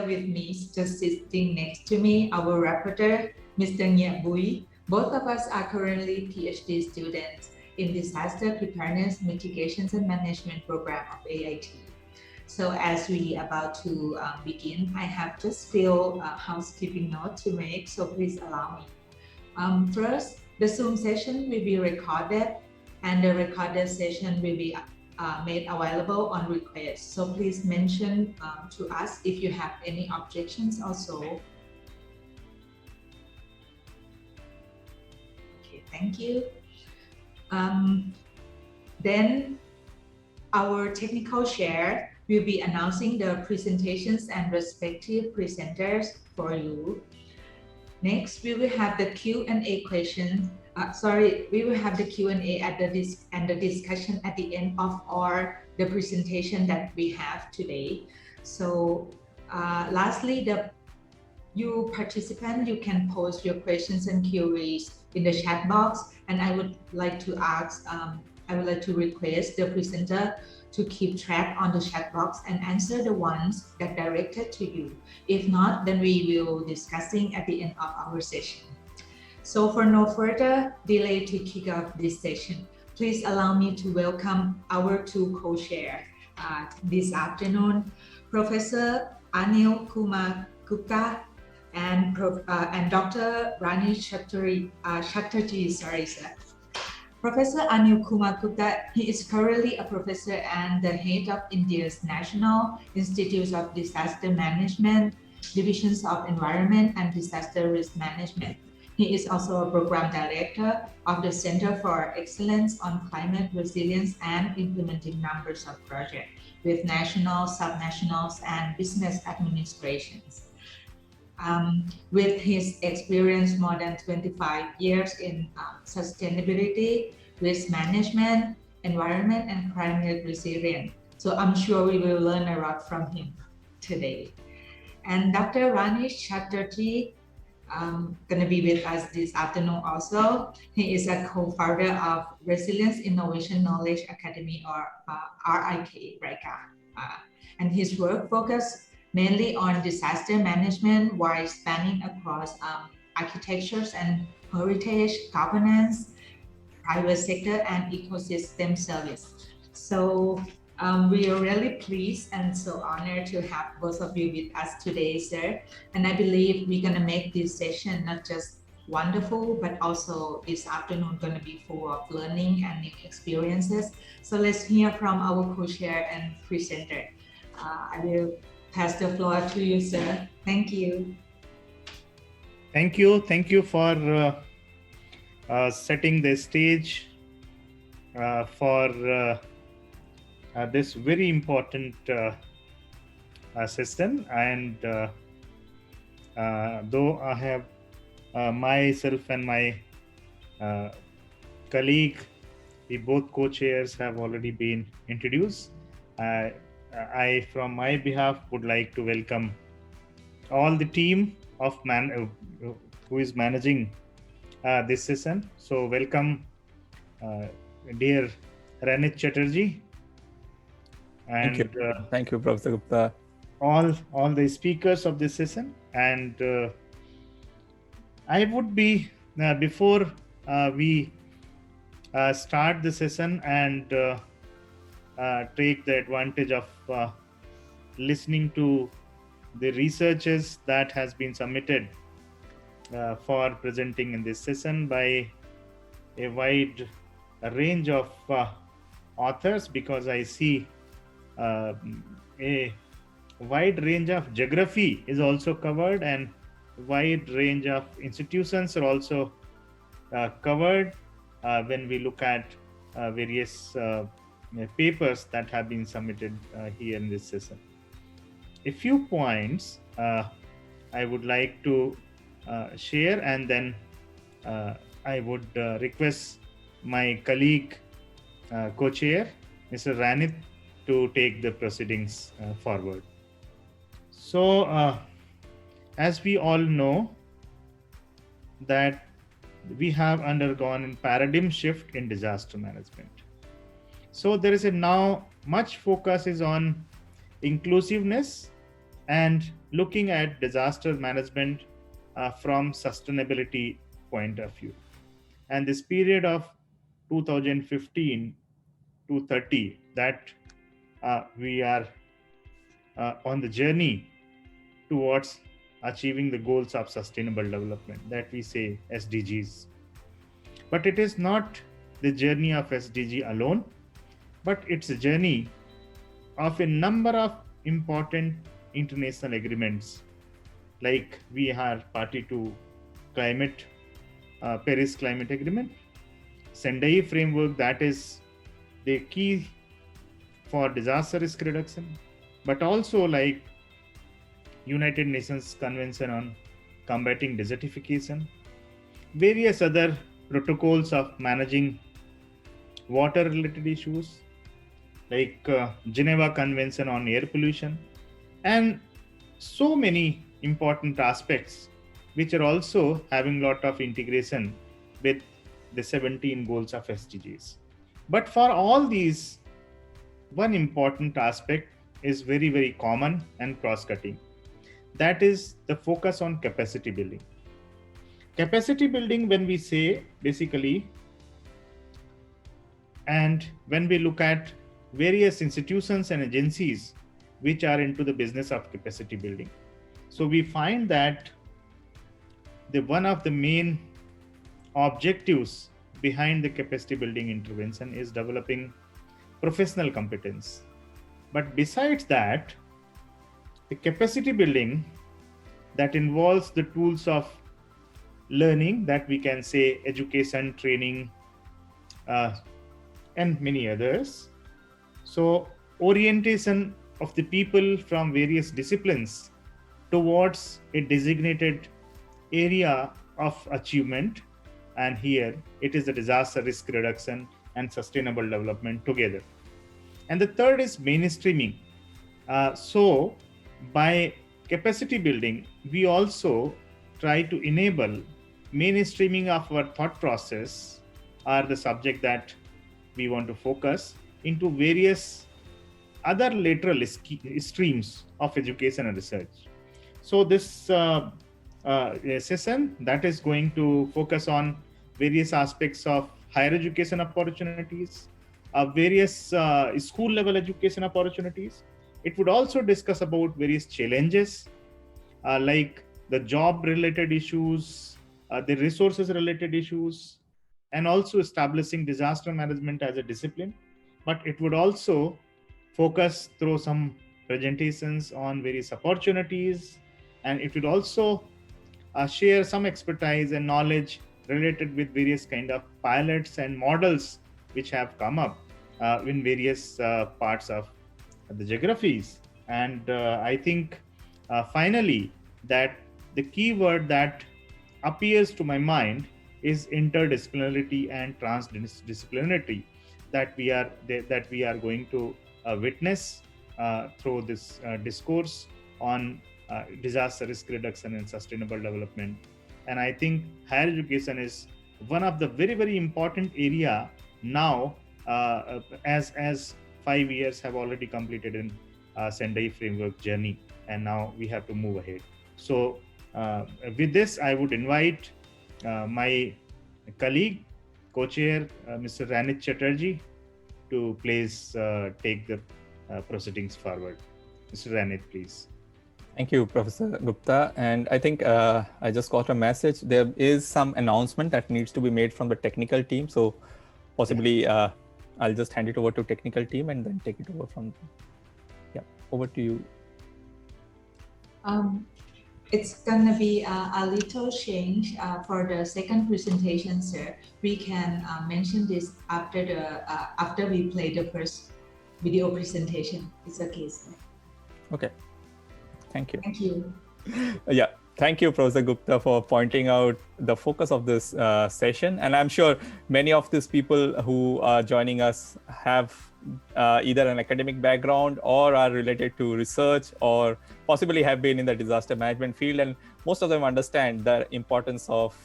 with me, just sitting next to me, our rapporteur, Mr. Nghia Bui. Both of us are currently PhD students in Disaster Preparedness, Mitigations and Management program of AIT. So as we about to begin, I have just few housekeeping note to make, so please allow me. First, the Zoom session will be recorded, and the recorded session will be made available on request. So please mention to us if you have any objections also. Okay, thank you. Then our technical chair will be announcing the presentations and respective presenters for you. Next, we will have the Q&A question. We will have the Q&A at the discussion at the end of the presentation that we have today. So, lastly, you participant, you can post your questions and queries in the chat box, and I would like to request the presenter to keep track on the chat box and answer the ones that directed to you. If not, then we will discussing at the end of our session. So for no further delay to kick off this session, please allow me to welcome our two co-chairs this afternoon, Professor Anil Kumar Gupta and Dr. Rani Chatterjee, sorry, sir. Professor Anil Kumar Gupta, he is currently a professor and the head of India's National Institutes of Disaster Management, Divisions of Environment and Disaster Risk Management. He is also a program director of the Center for Excellence on Climate Resilience and implementing numbers of projects with national, subnationals, and business administrations. With his experience more than 25 years in sustainability, risk management, environment, and climate resilience. So I'm sure we will learn a lot from him today. And Dr. Rani Chatterjee going to be with us this afternoon also. He is a co-founder of Resilience Innovation Knowledge Academy, or RIK, and his work focuses mainly on disaster management while spanning across architectures and heritage, governance, private sector, and ecosystem service. So we are really pleased and so honored to have both of you with us today, sir. And I believe we're going to make this session not just wonderful, but also this afternoon going to be full of learning and new experiences. So let's hear from our co-chair and presenter. I will pass the floor to you, sir. Thank you. Thank you for setting the stage for this very important session. And though I have myself and my colleague, we both co-chairs have already been introduced, I, from my behalf, would like to welcome all the team of who is managing this session. So welcome, dear Rani Chatterjee, and thank you, Professor Gupta. All the speakers of this session. And I would be before we start the session and take the advantage of listening to the researches that has been submitted for presenting in this session by a wide range of authors, because I see a wide range of geography is also covered, and wide range of institutions are also covered when we look at various papers that have been submitted here in this session. A few points I would like to share, and then I would request my colleague, co-chair, Mr. Ranit, to take the proceedings forward. So, as we all know, that we have undergone a paradigm shift in disaster management. So there is now much focus is on inclusiveness and looking at disaster management from sustainability point of view. And this period of 2015 to 30, that we are on the journey towards achieving the goals of sustainable development, that we say SDGs. But it is not the journey of SDG alone, but it's a journey of a number of important international agreements, like we are party to climate Paris Climate Agreement, Sendai framework, that is the key for disaster risk reduction, but also like United Nations Convention on Combating Desertification, various other protocols of managing water related issues, like Geneva Convention on Air Pollution, and so many important aspects which are also having a lot of integration with the 17 goals of SDGs. But for all these, one important aspect is very, very common and cross-cutting. That is the focus on capacity building. Capacity building, when we say basically, and when we look at various institutions and agencies which are into the business of capacity building, so we find that one of the main objectives behind the capacity building intervention is developing professional competence. But besides that, the capacity building that involves the tools of learning, that we can say education, training, and many others. So orientation of the people from various disciplines towards a designated area of achievement, and here it is the disaster risk reduction and sustainable development together. And the third is mainstreaming. So by capacity building, we also try to enable mainstreaming of our thought process, or the subject that we want to focus, into various other lateral streams of education and research. So this session that is going to focus on various aspects of higher education opportunities, various school level education opportunities. It would also discuss about various challenges, like the job related issues, the resources related issues, and also establishing disaster management as a discipline. But it would also focus through some presentations on various opportunities, and it would also share some expertise and knowledge related with various kind of pilots and models which have come up in various parts of the geographies. And I think finally that the key word that appears to my mind is interdisciplinarity and transdisciplinarity, that we are going to witness through this discourse on disaster risk reduction and sustainable development. And I think higher education is one of the very, very important area now, as 5 years have already completed in Sendai framework journey, and now we have to move ahead. So with this, I would invite my colleague, co-chair, Mr. Ranit Chatterjee, to please take the proceedings forward. Mr. Ranit, please. Thank you, Professor Gupta. And I think I just got a message. There is some announcement that needs to be made from the technical team. So possibly I'll just hand it over to technical team and then take it over from them. Yeah, over to you. It's gonna be a little change for the second presentation, sir. We can mention this after we play the first video presentation. It's okay, sir. Okay. Thank you. Thank you. Yeah, thank you, Professor Gupta, for pointing out the focus of this session. And I'm sure many of these people who are joining us have either an academic background or are related to research, or possibly have been in the disaster management field. And most of them understand the importance of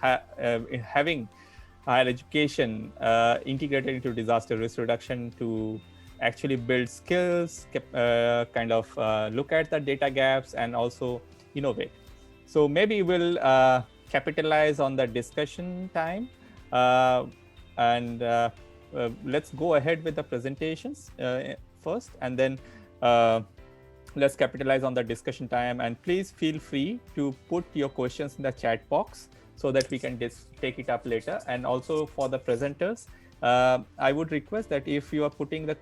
having higher education integrated into disaster risk reduction actually build skills, kind of look at the data gaps, and also innovate. So maybe we'll capitalize on the discussion time, and let's go ahead with the presentations first, and then let's capitalize on the discussion time. And please feel free to put your questions in the chat box so that we can take it up later. And also for the presenters, I would request that if you are putting the,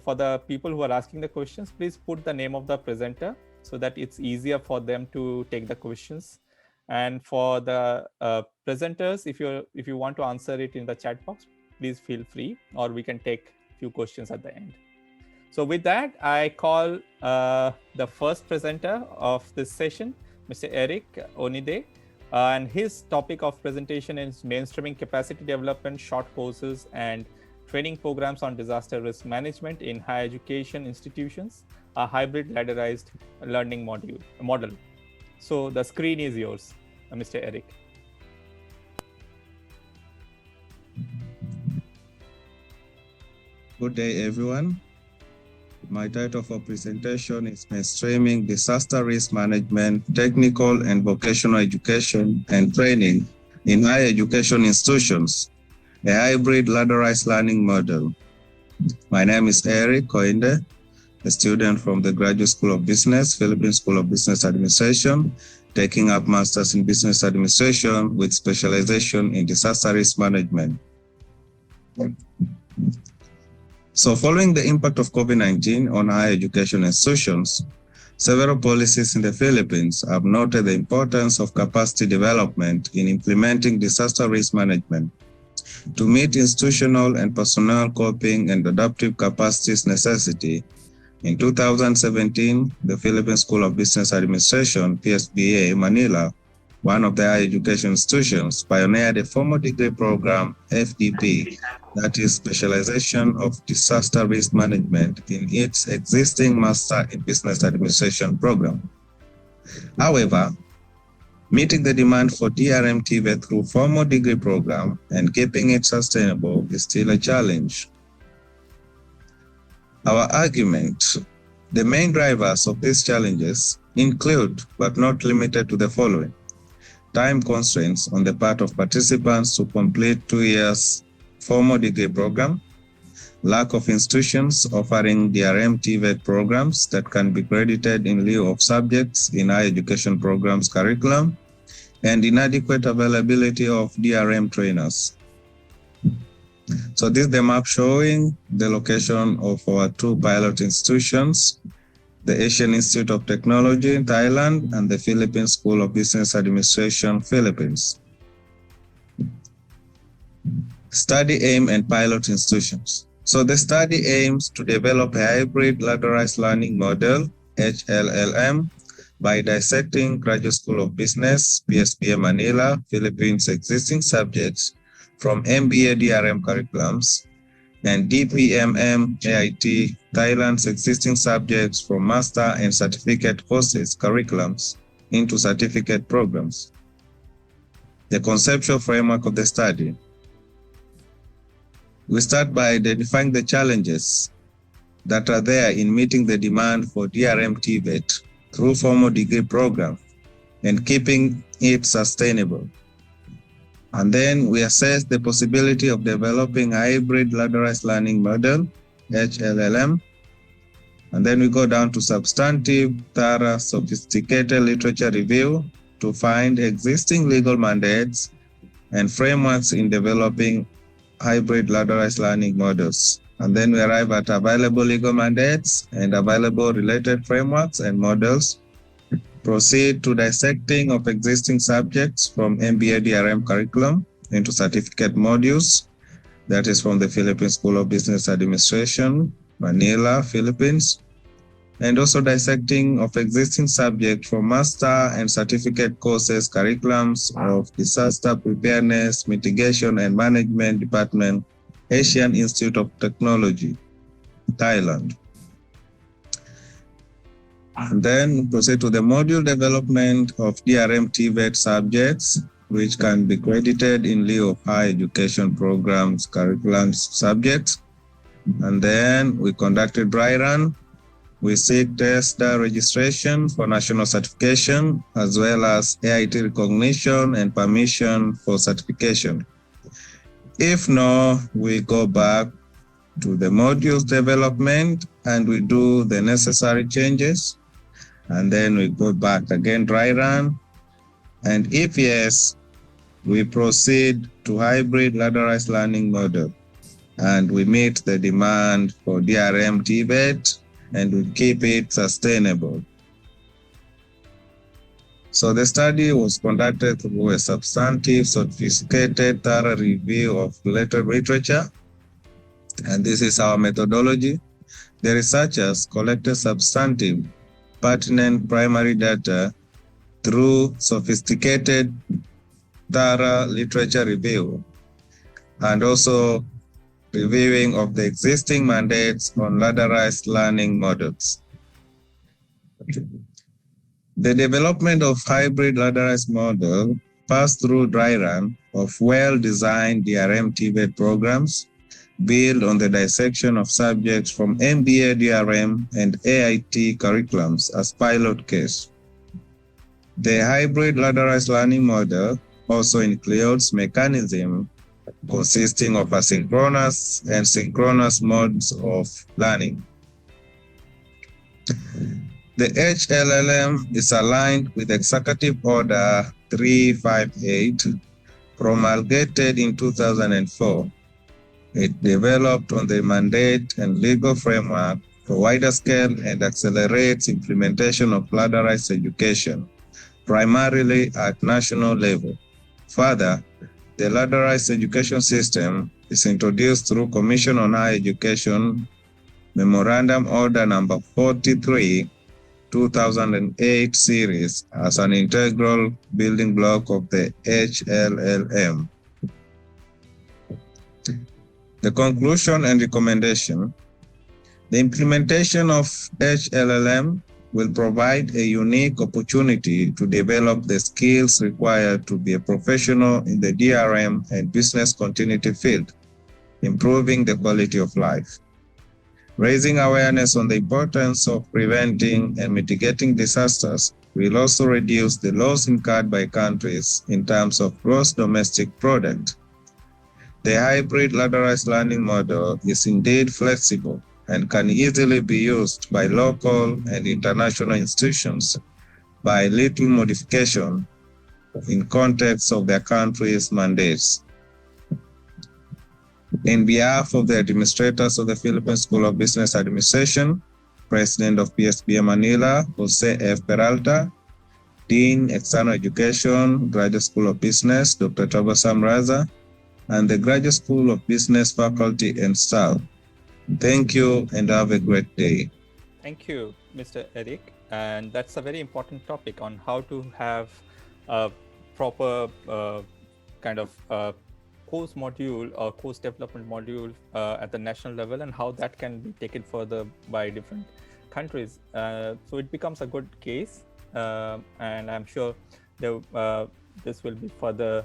for the people who are asking the questions, please put the name of the presenter so that it's easier for them to take the questions. And for the presenters, if you want to answer it in the chat box, please feel free, or we can take a few questions at the end. So with that, I call the first presenter of this session, Mr. Eric Onide, and his topic of presentation is mainstreaming capacity development, short courses and training programs on disaster risk management in higher education institutions, a hybrid ladderized learning model. So the screen is yours, Mr. Eric. Good day, everyone. My title for presentation is Mainstreaming Disaster Risk Management, Technical and Vocational Education and Training in Higher Education Institutions, a hybrid ladderized learning model. My name is Eric Koinde, a student from the Graduate School of Business, Philippine School of Business Administration, taking up Masters in Business Administration with specialization in disaster risk management. So following the impact of COVID-19 on higher education institutions, several policies in the Philippines have noted the importance of capacity development in implementing disaster risk management to meet institutional and personnel coping and adaptive capacities necessity. In 2017, the Philippine School of Business Administration, PSBA, Manila, one of the higher education institutions, pioneered a formal degree program, FDP, that is Specialization of Disaster Risk Management, in its existing Master in Business Administration program. However, meeting the demand for DRM TVET through formal degree program and keeping it sustainable is still a challenge. Our argument: the main drivers of these challenges include, but not limited to, the following: time constraints on the part of participants to complete 2 years formal degree program, lack of institutions offering DRM TVET programs that can be credited in lieu of subjects in higher education programs curriculum, and inadequate availability of DRM trainers. So this is the map showing the location of our 2 pilot institutions, the Asian Institute of Technology in Thailand and the Philippine School of Business Administration, Philippines. Study aim and pilot institutions. So the study aims to develop a hybrid ladderized learning model, HLLM, by dissecting Graduate School of Business, PSBA Manila, Philippines existing subjects from MBA DRM curriculums, and DPMM AIT, Thailand's existing subjects from master and certificate courses curriculums into certificate programs. The conceptual framework of the study. We start by identifying the challenges that are there in meeting the demand for DRM TVET through formal degree program and keeping it sustainable. And then we assess the possibility of developing a hybrid ladderized learning model, HLLM. And then we go down to substantive, thorough, sophisticated literature review to find existing legal mandates and frameworks in developing hybrid ladderized learning models. And then we arrive at available legal mandates and available related frameworks and models. Proceed to dissecting of existing subjects from MBA DRM curriculum into certificate modules. That is from the Philippine School of Business Administration, Manila, Philippines. And also dissecting of existing subjects from master and certificate courses curriculums of Disaster Preparedness, Mitigation and Management Department, Asian Institute of Technology, Thailand. And then proceed to the module development of DRM TVET subjects, which can be credited in lieu of higher education programs, curriculums, subjects. And then we conducted dry run. We seek tester registration for national certification, as well as AIT recognition and permission for certification. If no, we go back to the modules development and we do the necessary changes. And then we go back again, dry run. And if yes, we proceed to hybrid ladderized learning model. And we meet the demand for DRM TVET and we keep it sustainable. So the study was conducted through a substantive, sophisticated, thorough review of related literature. And this is our methodology. The researchers collected substantive, pertinent primary data through sophisticated, thorough literature review, and also reviewing of the existing mandates on ladderized learning models. The development of hybrid ladderized model passed through dry run of well-designed DRM TVET programs built on the dissection of subjects from MBA DRM and AIT curriculums as pilot case. The hybrid ladderized learning model also includes mechanism consisting of asynchronous and synchronous modes of learning. The HLLM is aligned with Executive Order 358 promulgated in 2004. It developed on the mandate and legal framework for wider scale and accelerates implementation of ladderized education, primarily at national level. Further, the ladderized education system is introduced through Commission on Higher Education Memorandum Order number 43, 2008 series as an integral building block of the HLLM. The conclusion and recommendation. The implementation of HLLM will provide a unique opportunity to develop the skills required to be a professional in the DRM and business continuity field, improving the quality of life. Raising awareness on the importance of preventing and mitigating disasters will also reduce the loss incurred by countries in terms of gross domestic product. The hybrid ladderized learning model is indeed flexible and can easily be used by local and international institutions by little modification in context of their country's mandates. In behalf of the administrators of the Philippine School of Business Administration, President of PSBA Manila, Jose F. Peralta, Dean, External Education, Graduate School of Business, Dr. Tabasam Raza, and the Graduate School of Business faculty and staff. Thank you and have a great day. Thank you, Mr. Eric. And that's a very important topic on how to have a proper kind of course module or course development module at the national level and how that can be taken further by different countries. So it becomes a good case and I'm sure this will be further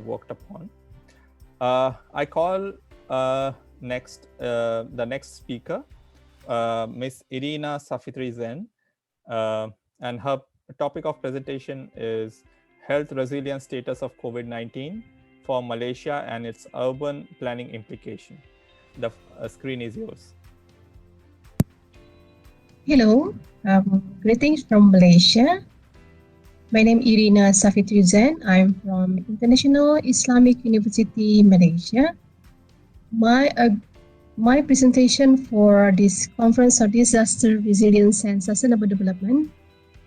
worked upon. I call the next speaker, Ms. Irina Safitri-Zen, and her topic of presentation is Health Resilience Status of COVID-19 for Malaysia and its urban planning implication. The screen is yours. Hello, greetings from Malaysia. My name is Irina Safitri-Zen. I'm from International Islamic University, Malaysia. My presentation for this conference on disaster resilience and sustainable development,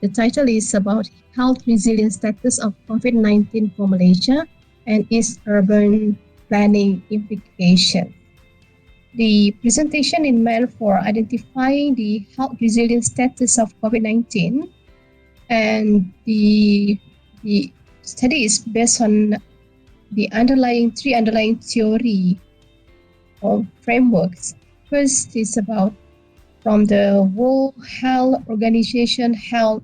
the title is about health resilience status of COVID-19 for Malaysia and its urban planning implication. The presentation is meant for identifying the health resilience status of COVID-19, and the study is based on the three underlying theory or frameworks. First is about from the World Health Organization Health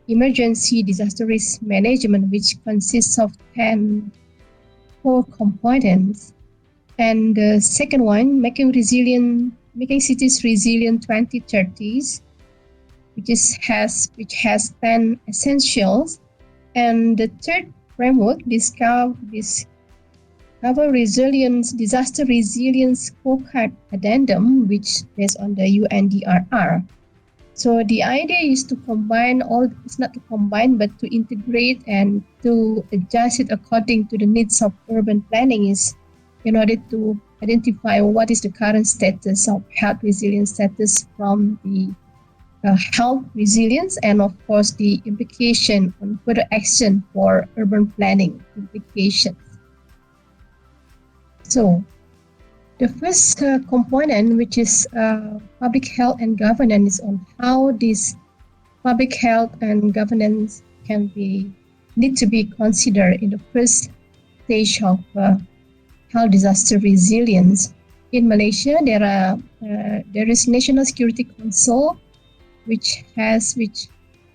Emergency Disaster Risk Management, which consists of 10 core components. And the second one, making cities resilient 2030s, which has 10 essentials. And the third framework, discover disaster resilience scorecard addendum, which based on the UNDRR. So the idea is to combine it's not to combine, but to integrate and to adjust it according to the needs of urban planning, is in order to identify what is the current status of health resilience status from the health resilience, and of course the implication on further action for urban planning implications. So the first component, which is public health and governance, on how this public health and governance need to be considered in the first stage of health disaster resilience. In Malaysia, there is National Security Council, which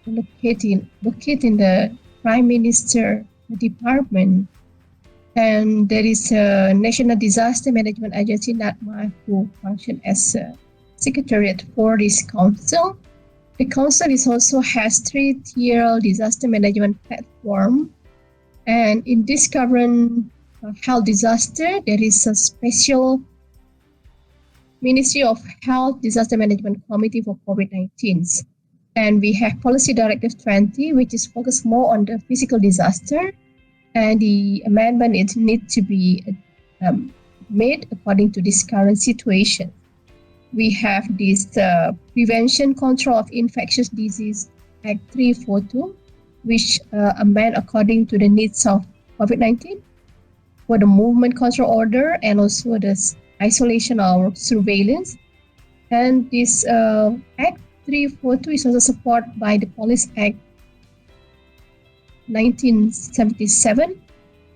located in the Prime Minister Department. And there is a National Disaster Management Agency, NADMA, who function as a secretariat for this council. The council has 3-tier disaster management platform. And in this current health disaster, there is a special Ministry of Health Disaster Management Committee for COVID-19. And we have Policy Directive 20, which is focused more on the physical disaster. And the amendment needs to be made according to this current situation. We have this Prevention Control of Infectious Disease Act 342, which amend according to the needs of COVID-19 for the movement control order and also the isolation or surveillance. And this Act 342 is also supported by the Police Act 1977,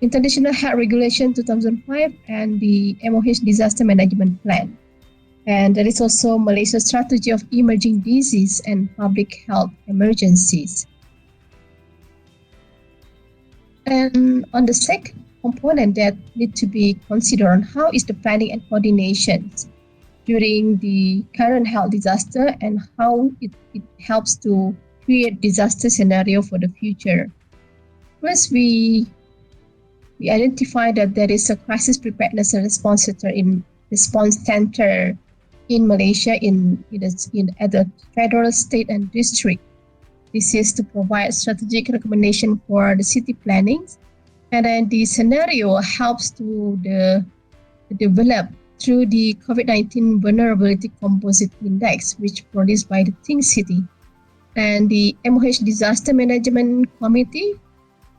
International Health Regulation 2005, and the MOH Disaster Management Plan. And there is also Malaysia's Strategy of Emerging Disease and Public Health Emergencies. And on the second component that need to be considered on how is the planning and coordination during the current health disaster and how it helps to create disaster scenario for the future. First, we identify that there is a crisis preparedness and response center in Malaysia at the federal, state, and district. This is to provide strategic recommendation for the city planning, and then the scenario helps to develop through the COVID-19 Vulnerability Composite Index, which produced by the Think City, and the MOH Disaster Management Committee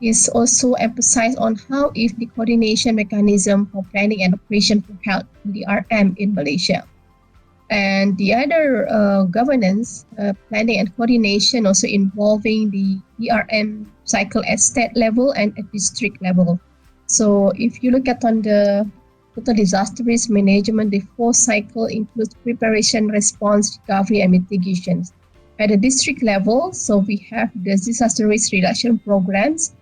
is also emphasized on how is the coordination mechanism for planning and operation for health, DRM, in Malaysia. And the other governance, planning and coordination also involving the DRM cycle at state level and at district level. So if you look at on the total disaster risk management, the 4 cycle includes preparation, response, recovery, and mitigations. At the district level, so we have the disaster risk reduction programs.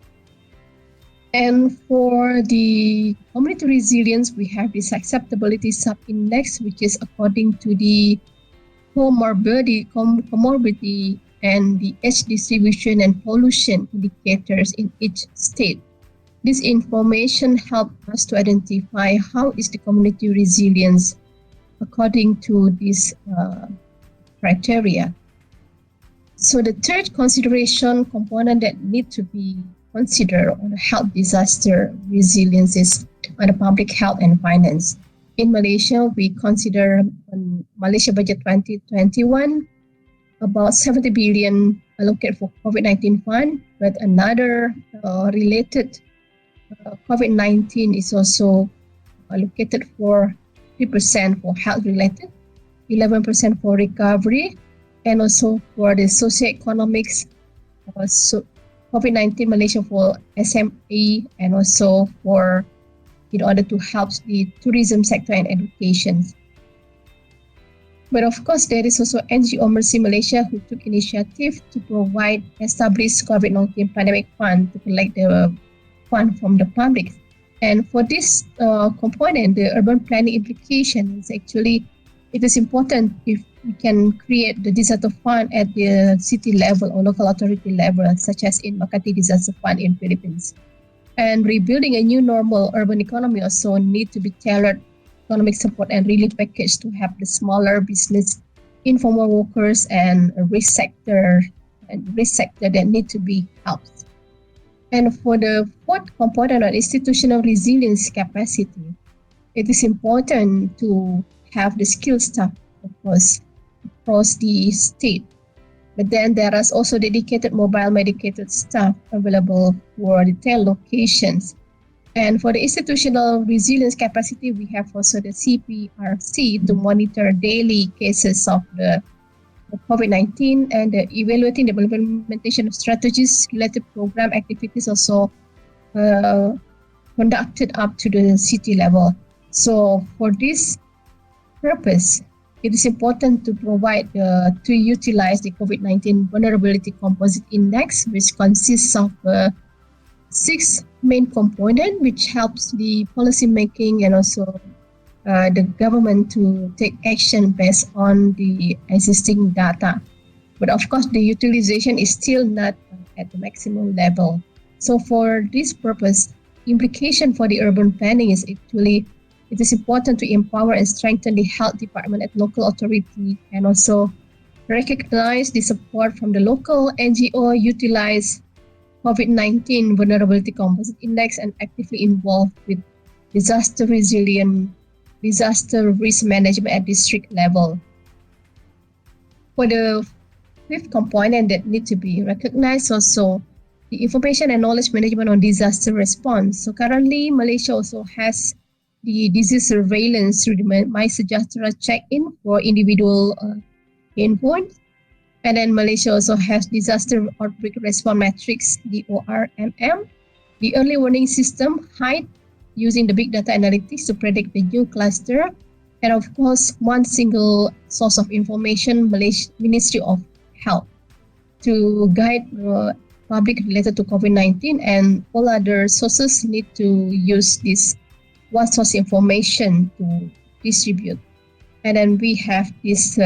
And for the community resilience, we have this acceptability sub-index, which is according to the comorbidity and the age distribution and pollution indicators in each state. This information helps us to identify how is the community resilience according to this criteria. So the third consideration component that need to be considered on health disaster resilience is on the public health and finance. In Malaysia, we consider Malaysia Budget 2021 about 70 billion allocated for COVID-19 fund, but another related COVID-19 is also allocated for 3% for health related, 11% for recovery, and also for the socioeconomics, COVID-19 Malaysia for SME, and also for in order to help the tourism sector and education. But of course, there is also NGO Mercy Malaysia who took initiative to establish COVID-19 pandemic fund to collect the fund from the public. And for this component, the urban planning implication is actually, it is important if we can create the disaster fund at the city level or local authority level, such as in Makati Disaster Fund in Philippines. And rebuilding a new normal urban economy also need to be tailored economic support and relief package to help the smaller business, informal workers, and risk sector that need to be helped. And for the fourth component on institutional resilience capacity, it is important to have the skilled staff, of course, across the state. But then there is also dedicated mobile medicated staff available for the 10 locations. And for the institutional resilience capacity, we have also the CPRC to monitor daily cases of the COVID-19 and evaluating the implementation of strategies, related program activities also conducted up to the city level. So for this purpose, it is important to provide to utilize the COVID-19 Vulnerability Composite Index, which consists of 6 main components, which helps the policy making and also the government to take action based on the existing data. But of course, the utilization is still not at the maximum level. So for this purpose, implication for the urban planning is actually, it is important to empower and strengthen the health department at local authority and also recognize the support from the local NGO, utilize COVID-19 Vulnerability Composite Index and actively involved with disaster resilient, disaster risk management at district level. For the fifth component that need to be recognized also, the information and knowledge management on disaster response. So currently, Malaysia also has the disease surveillance through the MySejahtera check-in for individual endpoints. And then Malaysia also has disaster outbreak response matrix, the ORMM, the early warning system, HIDE, using the big data analytics to predict the new cluster. And of course, one single source of information, Malaysia Ministry of Health, to guide public related to COVID-19, and all other sources need to use this one source information to distribute. And then we have this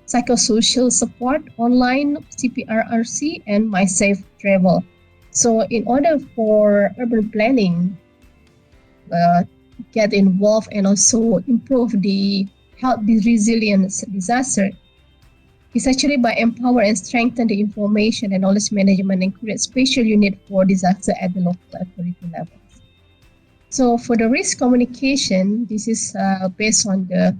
psychosocial support online, CPRRC, and MySafe Travel. So in order for urban planning get involved and also improve the health resilience disaster, is actually by empower and strengthen the information and knowledge management and create special unit for disaster at the local authority levels. So for the risk communication, this is based on the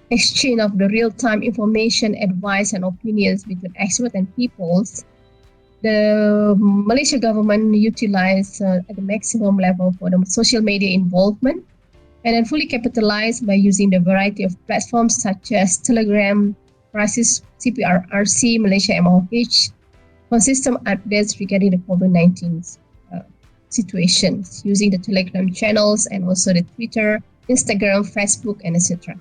exchange of the real-time information, advice, and opinions between experts and peoples. The Malaysia government utilized at the maximum level for the social media involvement, and then fully capitalized by using the variety of platforms such as Telegram, Crisis, CPRRC, Malaysia MOH, consistent updates regarding the COVID-19 situations, using the Telegram channels and also the Twitter, Instagram, Facebook, and etc.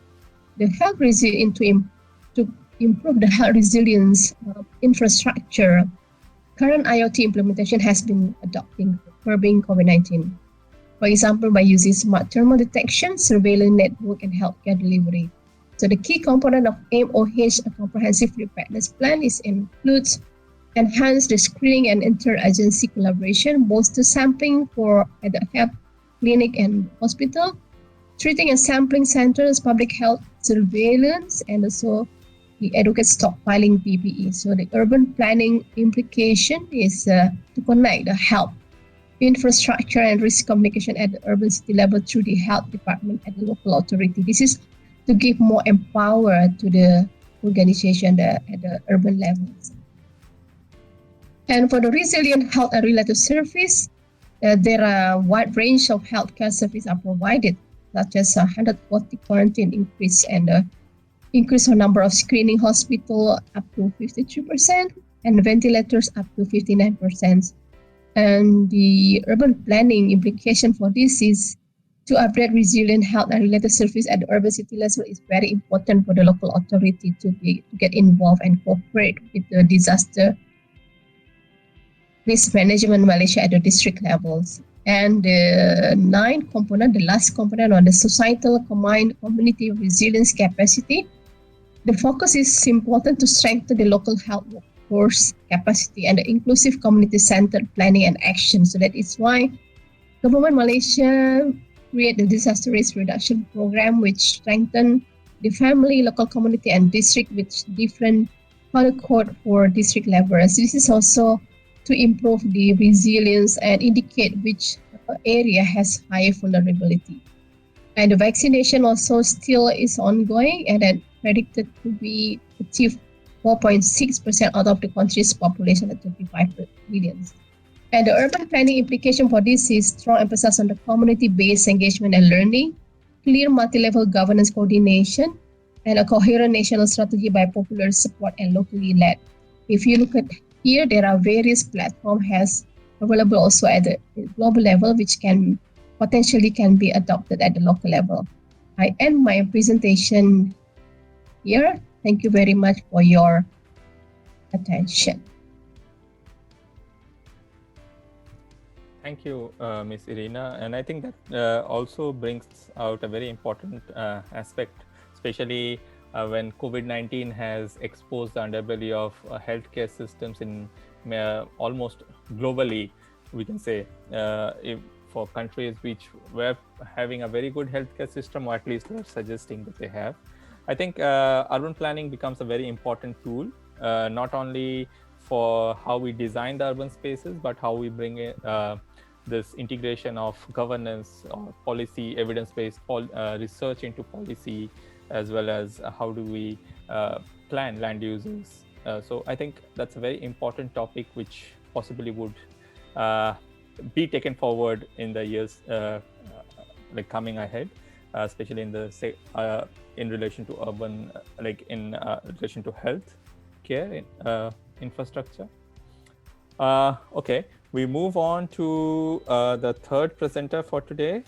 The health resilience to improve the health resilience infrastructure, current IoT implementation has been adopting for curbing COVID-19. For example, by using smart thermal detection, surveillance network, and healthcare delivery. So the key component of MOH, a comprehensive preparedness plan, includes enhance the screening and inter-agency collaboration, bolster sampling for at the health clinic and hospital, treating and sampling centers, public health surveillance, and also the adequate stockpiling PPE. So the urban planning implication is to connect the health infrastructure and risk communication at the urban city level through the health department at the local authority. This is to give more empower to the organization at the urban levels. And for the resilient health and related service, there are a wide range of healthcare services are provided, such as 140 quarantine increase and increase of number of screening hospital up to 53% and ventilators up to 59%. And the urban planning implication for this is to upgrade resilient health and related service at the urban city level is very important for the local authority to get involved and cooperate with the disaster risk management Malaysia at the district levels. And the ninth component, the last component on the societal combined community resilience capacity, the focus is important to strengthen the local health workforce capacity and the inclusive community-centered planning and action. So that is why Government Malaysia create the disaster risk reduction program, which strengthen the family, local community, and district with different product code for district levels. This is also to improve the resilience and indicate which area has higher vulnerability. And the vaccination also still is ongoing and then predicted to be achieved 4.6% out of the country's population at 25 million. And the urban planning implication for this is strong emphasis on the community-based engagement and learning, clear multi-level governance coordination, and a coherent national strategy by popular support and locally led. If you look at here, there are various platforms has available also at the global level, which can potentially be adopted at the local level. I end my presentation here. Thank you very much for your attention. Thank you, Ms. Irina. And I think that also brings out a very important aspect, especially when COVID-19 has exposed the underbelly of healthcare systems in almost globally, we can say, for countries which were having a very good healthcare system, or at least were suggesting that they have. I think urban planning becomes a very important tool, not only for how we design the urban spaces, but how we bring this integration of governance or policy, evidence-based research into policy, as well as how do we plan land uses. So I think that's a very important topic which possibly would be taken forward in the years like coming ahead, especially in the in relation to urban, like in relation to health care infrastructure. Okay, we move on to the third presenter for today,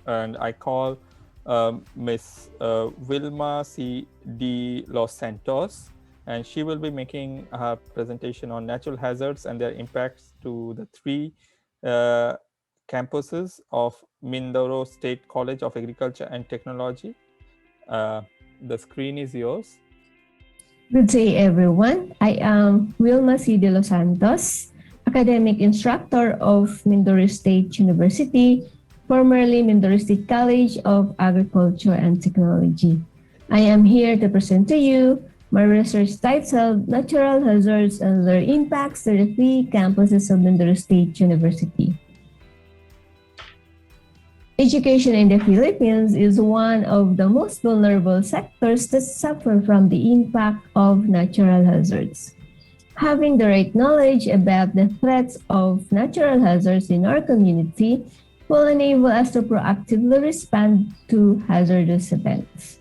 and I call Ms. Wilma C. D. Los Santos, and she will be making her presentation on natural hazards and their impacts to the three campuses of Mindoro State College of Agriculture and Technology. The screen is yours. Good day, everyone. I am Wilma C. De Los Santos, academic instructor of Mindoro State University, formerly Mindoro State College of Agriculture and Technology. I am here to present to you my research titled Natural Hazards and Their Impacts to the three campuses of Mindoro State University. Education in the Philippines is one of the most vulnerable sectors that suffer from the impact of natural hazards. Having the right knowledge about the threats of natural hazards in our community will enable us to proactively respond to hazardous events.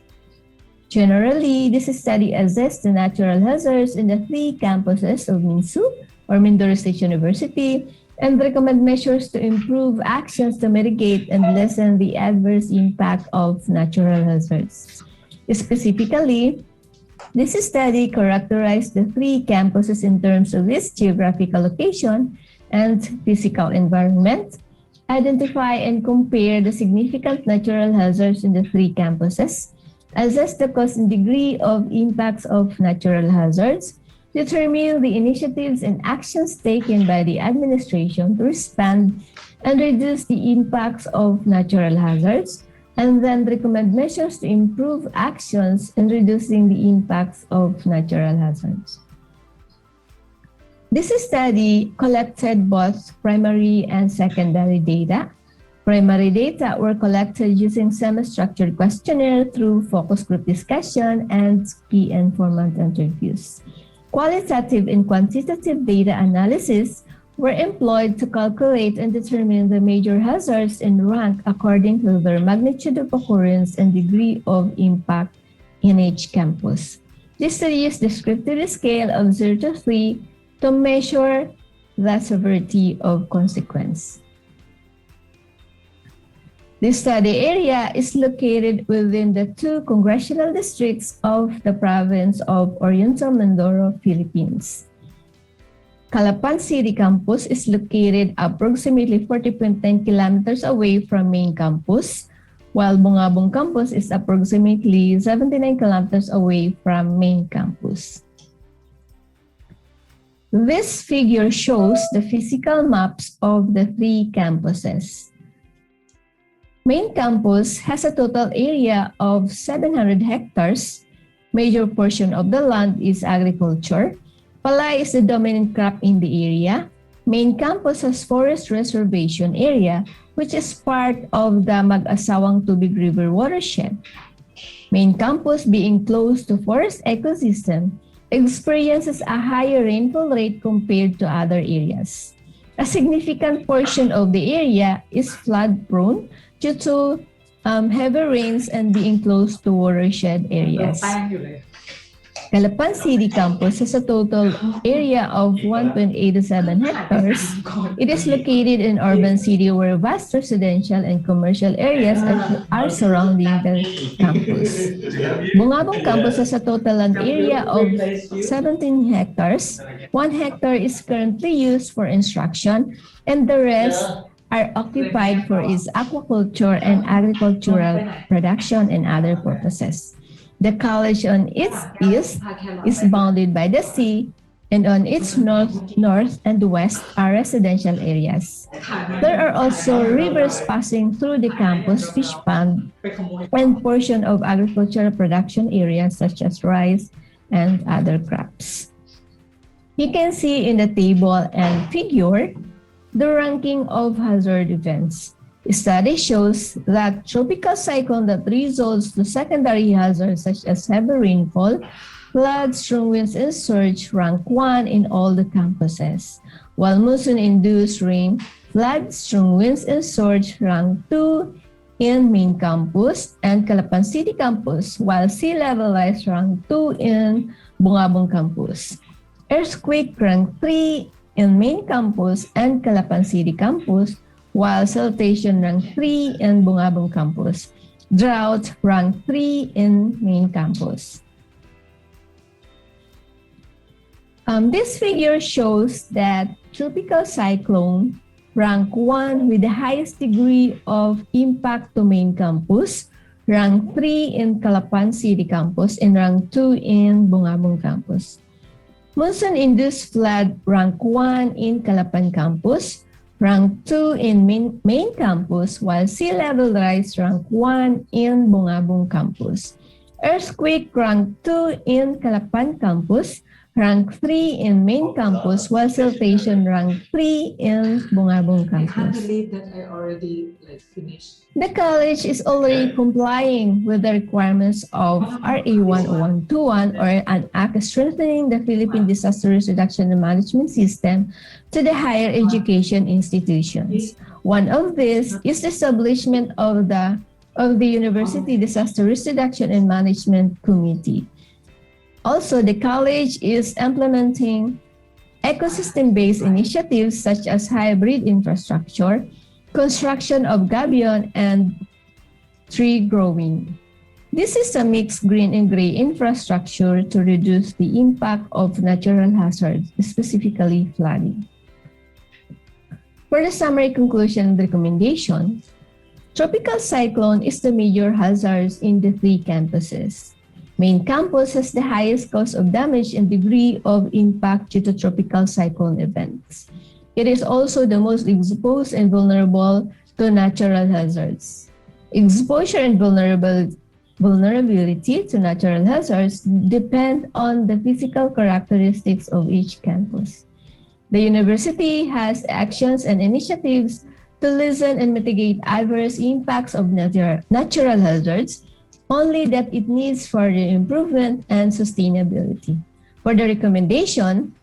Generally, this study assessed the natural hazards in the three campuses of MINSU, or Mindoro State University, and recommend measures to improve actions to mitigate and lessen the adverse impact of natural hazards. Specifically, this study characterized the three campuses in terms of its geographical location and physical environment, identify and compare the significant natural hazards in the three campuses, assess the cause and degree of impacts of natural hazards, determine the initiatives and actions taken by the administration to respond and reduce the impacts of natural hazards, and then recommend measures to improve actions in reducing the impacts of natural hazards. This study collected both primary and secondary data. Primary data were collected using semi-structured questionnaire through focus group discussion and key informant interviews. Qualitative and quantitative data analysis were employed to calculate and determine the major hazards and rank according to their magnitude of occurrence and degree of impact in each campus. This study used descriptive scale of 0 to 3 to measure the severity of consequence. This study area is located within the 2 congressional districts of the province of Oriental Mindoro, Philippines. Calapan City campus is located approximately 40.10 kilometers away from main campus, while Bungabong campus is approximately 79 kilometers away from main campus. This figure shows the physical maps of the three campuses. Main campus has a total area of 700 hectares. Major portion of the land is agriculture. Palay is the dominant crop in the area. Main campus has forest reservation area, which is part of the Mag-asawang Tubig River watershed. Main campus, being close to forest ecosystem, experiences a higher rainfall rate compared to other areas. A significant portion of the area is flood-prone due to heavy rains and being close to watershed areas. Calapan City campus has a total area of 1.87 hectares. It is located in urban city where vast residential and commercial areas are surrounding the campus. Bungabong campus has a total land area of 17 hectares. 1 hectare is currently used for instruction, and the rest are occupied for its aquaculture and agricultural production and other purposes. The college on its east is bounded by the sea, and on its north and west are residential areas. There are also rivers passing through the campus, fish pond, and portion of agricultural production areas such as rice and other crops. You can see in the table and figure the ranking of hazard events. Study shows that tropical cyclone that results to secondary hazards such as heavy rainfall, floods, strong winds, and surge rank 1 in all the campuses, while monsoon-induced rain, floods, strong winds, and surge rank 2 in main campus and Calapan City campus, while sea level rise rank 2 in Bungabong campus. Earthquake rank 3 in main campus and Calapan City campus, while siltation rank 3 in Bungabong campus. Drought rank 3 in main campus. This figure shows that tropical cyclone rank 1 with the highest degree of impact to main campus, rank 3 in Calapan City campus, and rank 2 in Bungabong campus. Monsoon-induced flood rank 1 in Calapan campus, rank 2 in main campus, while sea level rise rank 1 in Bungabong campus. Earthquake rank 2 in Calapan campus, rank 3 in main campus, while siltation rank 3 in Bungabong campus. I can't believe that I already finished. The college is already complying with the requirements of RA 10121, or an act strengthening the Philippine Disaster Risk Reduction and Management System to the higher education institutions. One of these is the establishment of the University Disaster Risk Reduction and Management Committee. Also, the college is implementing ecosystem-based initiatives such as hybrid infrastructure, construction of gabion, and tree growing. This is a mixed green and gray infrastructure to reduce the impact of natural hazards, specifically flooding. For the summary conclusion and recommendation, tropical cyclone is the major hazard in the three campuses. Main campus has the highest cause of damage and degree of impact due to tropical cyclone events. It is also the most exposed and vulnerable to natural hazards. Exposure and vulnerability to natural hazards depend on the physical characteristics of each campus. The university has actions and initiatives to lessen and mitigate adverse impacts of natural hazards, only that it needs further improvement and sustainability. For the recommendation,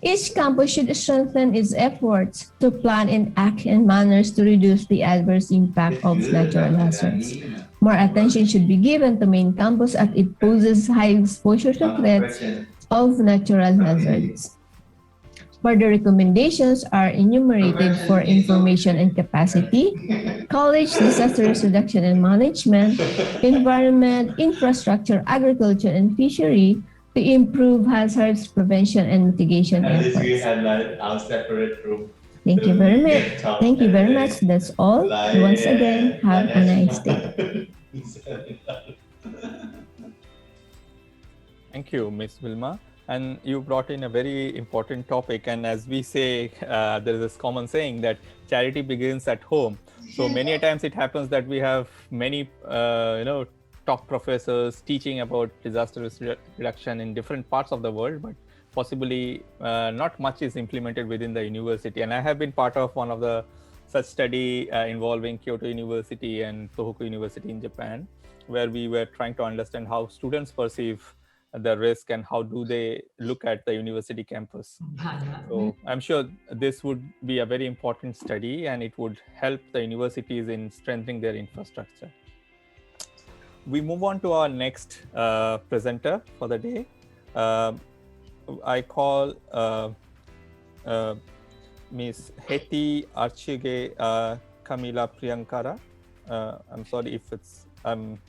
each campus should strengthen its efforts to plan and act in manners to reduce the adverse impact of natural hazards. More attention should be given to main campus as it poses high exposure to threats of natural hazards. Further recommendations are enumerated for information and capacity, college disaster risk reduction and management, environment, infrastructure, agriculture, and fishery, to improve hazards prevention and mitigation At least we efforts. had like our separate room. Thank you very much. Thank you very much. That's all. Once again, have a nice day. Thank you, Ms. Vilma. And you brought in a very important topic. And as we say, there is this common saying that charity begins at home. So many a times it happens that we have many, top professors teaching about disaster risk reduction in different parts of the world, but possibly not much is implemented within the university. And I have been part of one of the such study involving Kyoto University and Tohoku University in Japan, where we were trying to understand how students perceive the risk and how do they look at the university campus. So I'm sure this would be a very important study and it would help the universities in strengthening their infrastructure. We move on to our next presenter for the day. I call Ms. Heti Archige Kamila Priyankara. I'm sorry if I'm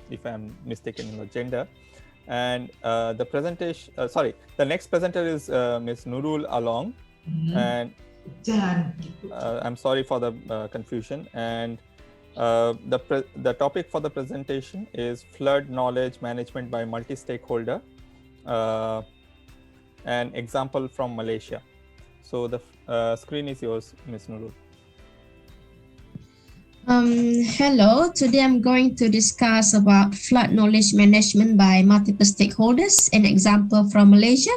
mistaken in the gender. And the next presenter is Ms. Nurul Along. And I'm sorry for the confusion. And the topic for the presentation is flood knowledge management by multi-stakeholder, an example from Malaysia. So the screen is yours, Ms. Nurul. Hello, today I'm going to discuss about flood knowledge management by multiple stakeholders, an example from Malaysia.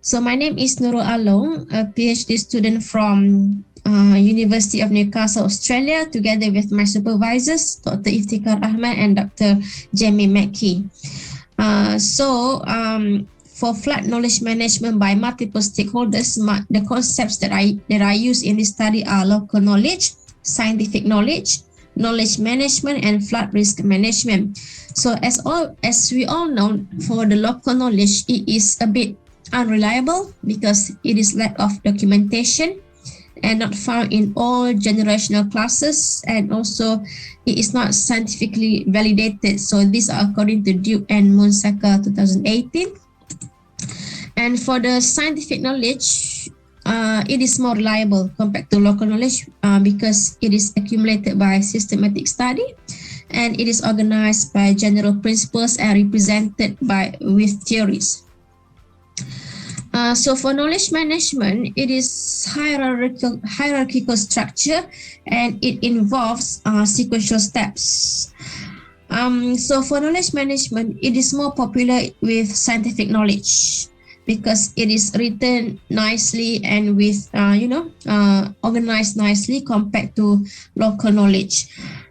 So my name is Nurul Along, a PhD student from University of Newcastle, Australia, together with my supervisors, Dr. Iftikhar Ahmad and Dr. Jamie Mackey. For flood knowledge management by multiple stakeholders, the concepts that I use in this study are local knowledge, scientific knowledge, knowledge management, and flood risk management. So as we all know, for the local knowledge, it is a bit unreliable because it is lack of documentation and not found in all generational classes, and also it is not scientifically validated. So these are according to Duke and Monsaka 2018. And for the scientific knowledge, it is more reliable compared to local knowledge because it is accumulated by systematic study, and it is organized by general principles and represented with theories. So for knowledge management, it is hierarchical structure, and it involves sequential steps. So for knowledge management, it is more popular with scientific knowledge because it is written nicely and with organized nicely compared to local knowledge.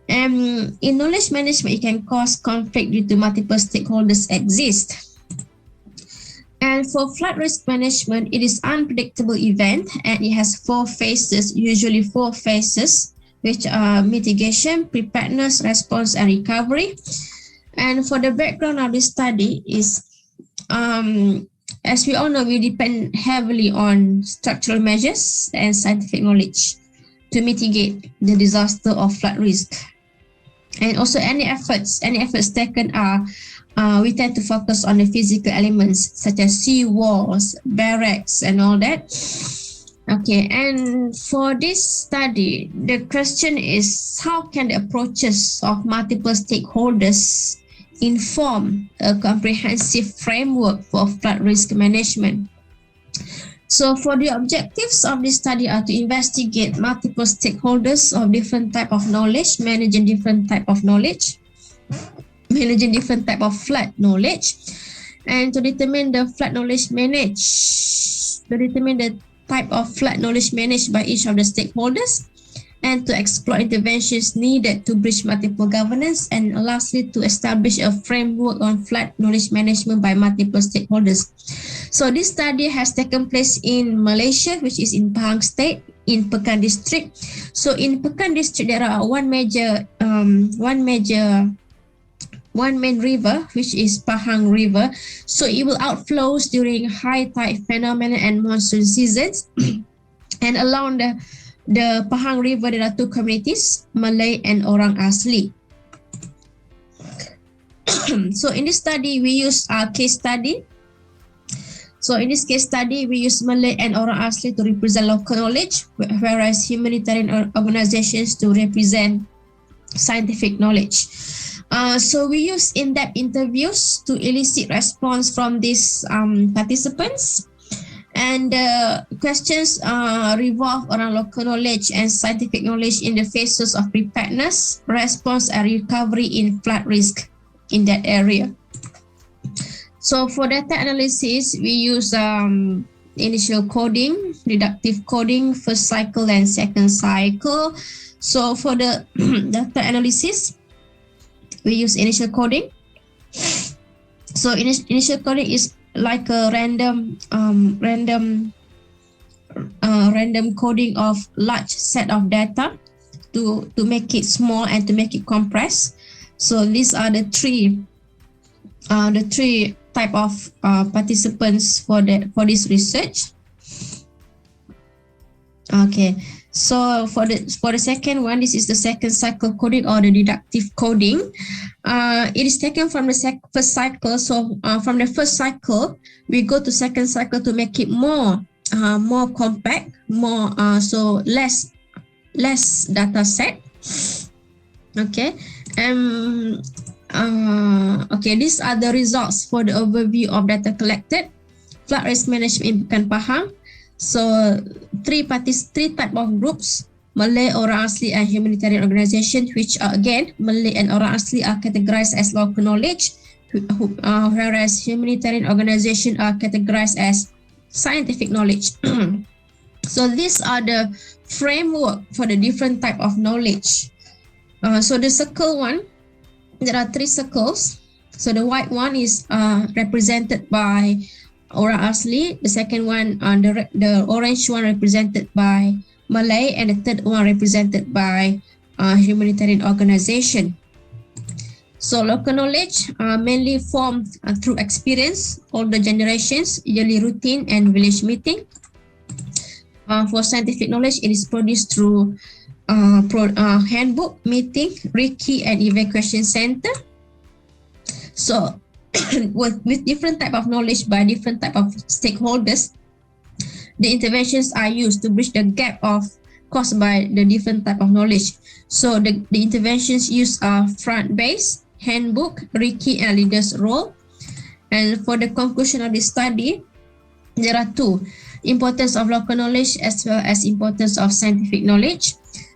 And in knowledge management, it can cause conflict due to multiple stakeholders exist. And for flood risk management, it is unpredictable event, and it has usually four phases, which are mitigation, preparedness, response, and recovery. And for the background of this study is, as we all know, we depend heavily on structural measures and scientific knowledge to mitigate the disaster of flood risk. And also any efforts taken we tend to focus on the physical elements such as sea walls, barracks, and all that. Okay, and for this study, the question is how can the approaches of multiple stakeholders inform a comprehensive framework for flood risk management? So for the objectives of this study are to investigate multiple stakeholders of different type of knowledge, managing different type of flood knowledge, and to determine the type of flood knowledge managed by each of the stakeholders, and to explore interventions needed to bridge multiple governance, and lastly to establish a framework on flood knowledge management by multiple stakeholders. So this study has taken place in Malaysia, which is in Pahang State, in Pekan District. So in Pekan District, there are one main river, which is Pahang River. So it will outflows during high tide phenomena and monsoon seasons. And along the Pahang River, there are two communities, Malay and Orang Asli. So in this study, we use a case study So in this case study, we use Malay and orang asli to represent local knowledge, whereas humanitarian organizations to represent scientific knowledge. So we use in-depth interviews to elicit response from these participants. And questions revolve around local knowledge and scientific knowledge in the phases of preparedness, response, and recovery in flood risk in that area. So for data analysis, we use initial coding, deductive coding, first cycle and second cycle. So for the data analysis, we use initial coding. So initial coding is like a random coding of large set of data to make it small and to make it compressed. So these are the three type of participants for this research. Okay, so for the second one, this is the second cycle coding or the deductive coding. It is taken from the first cycle. So from the first cycle, we go to second cycle to make it more compact, so less data set. Okay, okay, these are the results for the overview of data collected. Flood risk management in Pekan Pahang. So three type of groups: Malay, orang asli, and humanitarian organization, which are again Malay and orang asli are categorized as local knowledge, whereas humanitarian organization are categorized as scientific knowledge. So these are the framework for the different type of knowledge. So the circle one, there are three circles. So the white one is represented by orang asli. The second one, the orange one represented by Malay, and the third one represented by humanitarian organization. So local knowledge mainly formed through experience, older generations, yearly routine, and village meeting. For scientific knowledge, it is produced through handbook, meeting, Reiki, and evacuation center. So with different type of knowledge by different type of stakeholders, the interventions are used to bridge the gap caused by the different type of knowledge. So the interventions use front-based, handbook, Reiki, and leader's role. And for the conclusion of this study, there are two: importance of local knowledge as well as importance of scientific knowledge.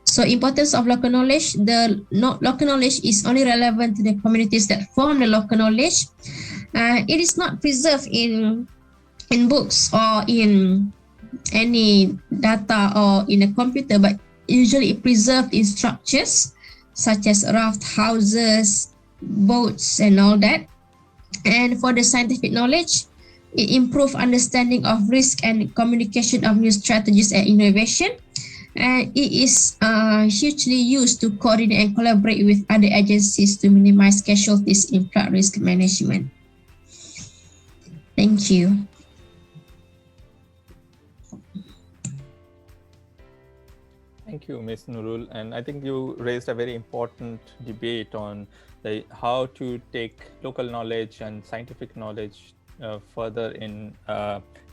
So importance of local knowledge, local knowledge is only relevant to the communities that form the local knowledge. It is not preserved in books or in any data or in a computer, but usually preserved in structures such as raft houses, boats, and all that. And for the scientific knowledge, it improves understanding of risk and communication of new strategies and innovation. And it is hugely used to coordinate and collaborate with other agencies to minimize casualties in flood risk management. Thank you. Thank you, Ms. Nurul. And I think you raised a very important debate on how to take local knowledge and scientific knowledge further in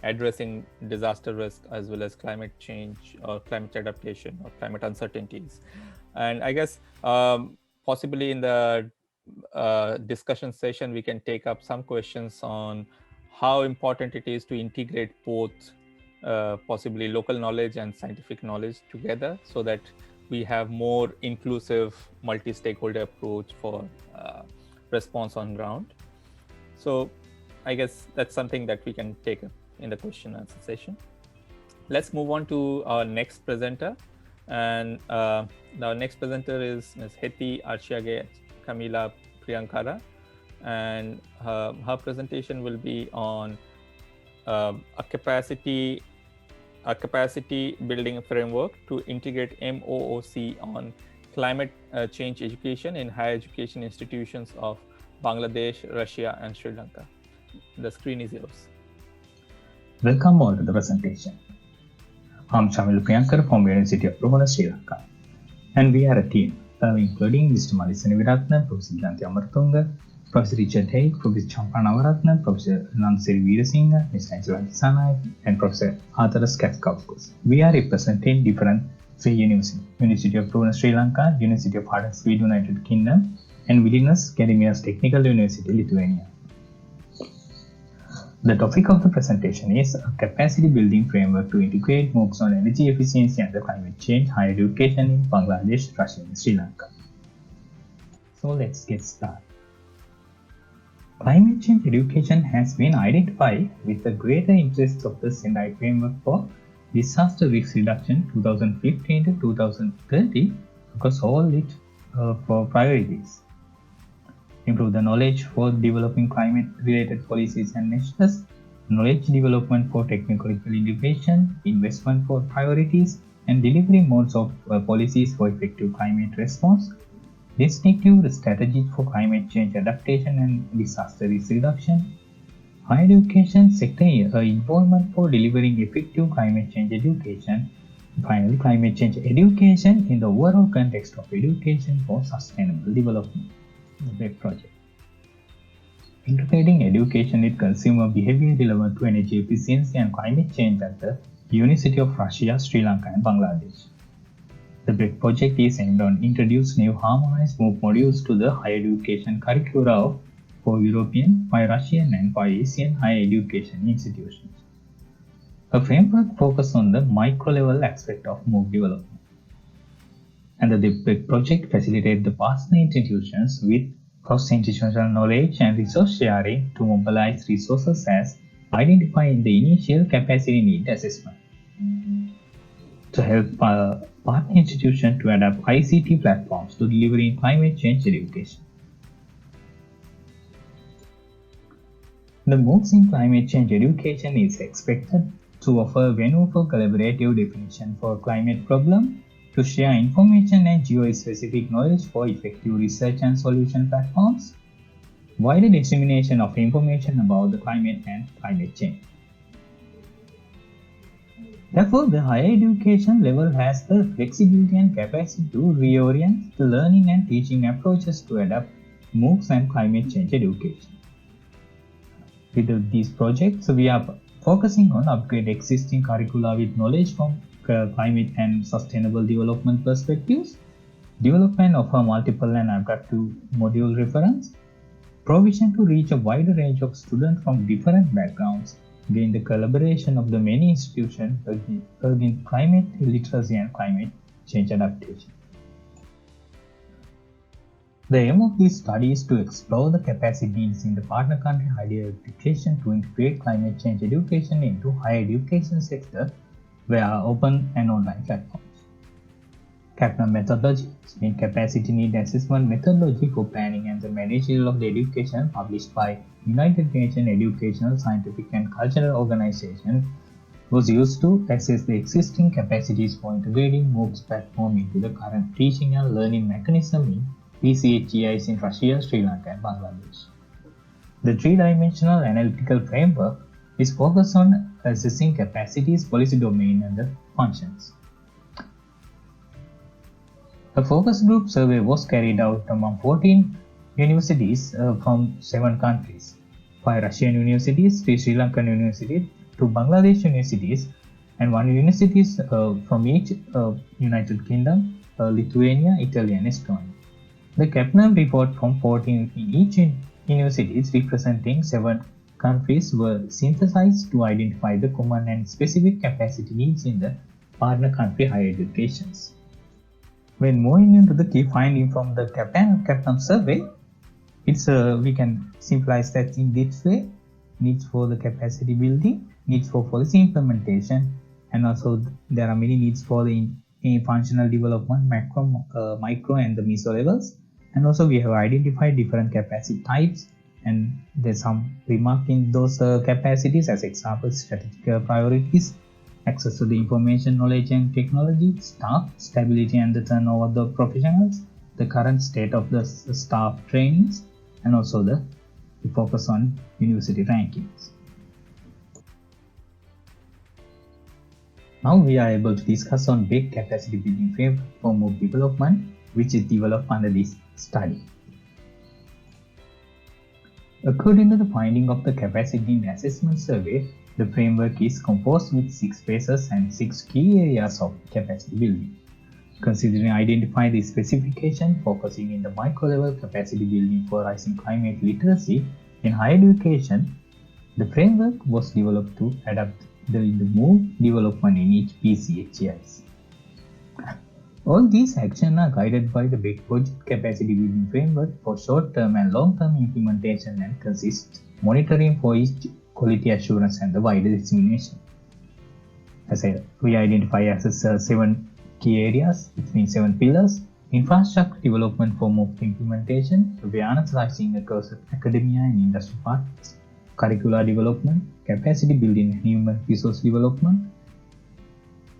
addressing disaster risk as well as climate change or climate adaptation or climate uncertainties. And I guess possibly in the discussion session, we can take up some questions on how important it is to integrate both possibly local knowledge and scientific knowledge together so that we have more inclusive multi-stakeholder approach for response on ground. So I guess that's something that we can take up in the question and answer session. Let's move on to our next presenter. And our next presenter is Ms. Heti Archiage Camila Priyankara. And her presentation will be on a capacity building framework to integrate MOOC on climate change education in higher education institutions of Bangladesh, Russia, and Sri Lanka. The screen is yours. Welcome all to the presentation. I'm Camila Priyankara from University of Rohana, Sri Lanka. And we are a team including Mr. Malisana Viratna, Professor Janti Amartunga, Professor Richard Haig, Professor Champa Navaratna, Professor Nansiri Veerasinghe, Ms. Angela Kisanayak, and Professor Arthurus Katkauskos. We are representing different three universities: University of Providence, Sri Lanka, University of Huddersfield, United Kingdom, and Vilnius Gediminas Technical University, Lithuania. The topic of the presentation is a capacity building framework to integrate MOOCs on energy efficiency and the climate change, higher education in Bangladesh, Russia, and Sri Lanka. So let's get started. Climate change education has been identified with the greater interests of the Sendai framework for disaster risk reduction 2015 to 2030 across all its for priorities. Improve the knowledge for developing climate-related policies and measures, knowledge development for technological innovation, investment for priorities, and delivery modes of policies for effective climate response, distinctive strategies for climate change adaptation and disaster risk reduction, higher education sector involvement for delivering effective climate change education, and finally climate change education in the overall context of education for sustainable development. The web project. Integrating education with consumer behavior relevant to energy efficiency and climate change at the University of Russia, Sri Lanka, and Bangladesh. The web project is aimed on introduce new harmonized MOOC modules to the higher education curricula for European, for Russian, and for Asian higher education institutions. A framework focuses on the micro-level aspect of MOOC development. And the web project facilitates the partner institutions with cross-institutional knowledge and resource sharing to mobilize resources as identified in the initial capacity need assessment. To help partner institutions to adapt ICT platforms to delivering climate change education. The MOOCs in climate change education is expected to offer a venue for collaborative definition for climate problem, to share information and geo-specific knowledge for effective research and solution platforms, wider dissemination of information about the climate and climate change. Therefore, the higher education level has the flexibility and capacity to reorient the learning and teaching approaches to adapt MOOCs and climate change education. With these projects, we are focusing on upgrade existing curricula with knowledge from climate and sustainable development perspectives, development of a multiple and adaptive module reference, provision to reach a wider range of students from different backgrounds, gain the collaboration of the many institutions in climate literacy and climate change adaptation. The aim of this study is to explore the capacity needs in the partner country higher education to integrate climate change education into higher education sector via open and online platforms. CAPNA methodology, mean capacity need assessment methodology for planning and the management of the education, published by United Nations Educational, Scientific and Cultural Organization, was used to assess the existing capacities for integrating MOOCs platform into the current teaching and learning mechanism in PCHEIs in Russia, Sri Lanka, and Bangladesh. The three-dimensional analytical framework is focused on assessing capacities, policy domain, and the functions. A focus group survey was carried out among 14 universities from 7 countries, 5 Russian universities, 3 Sri Lankan universities, 2 Bangladesh universities, and 1 universities from each United Kingdom, Lithuania, Italy, and Estonia. The CAPNA report from 14 in each universities representing 7 countries were synthesized to identify the common and specific capacity needs in the partner country higher educations. When moving into the key finding from the CAPNA survey, we can simplify that in this way: needs for the capacity building, needs for policy implementation, and also there are many needs for the functional development, macro, micro, and the meso levels. And also we have identified different capacity types, and there's some remark in those capacities as examples: strategic priorities, access to the information, knowledge and technology, staff, stability and the turnover of the professionals, the current state of the staff trainings, and also the focus on university rankings. Now we are able to discuss on big capacity building framework for MOOC development, which is developed under this study. According to the finding of the Capacity and Assessment Survey, the framework is composed with 6 phases and 6 key areas of capacity building. Considering identifying the specification, focusing in the micro-level capacity building for rising climate literacy in higher education, the framework was developed to adapt the move development in each PCHIs. All these actions are guided by the big project capacity building framework for short-term and long-term implementation and consist monitoring for each quality assurance and the wider dissemination. As we identify as 7 key areas, it means 7 pillars: infrastructure development for MOOC implementation, awareness raising across academia and industry partners, curricular development, capacity building and human resource development,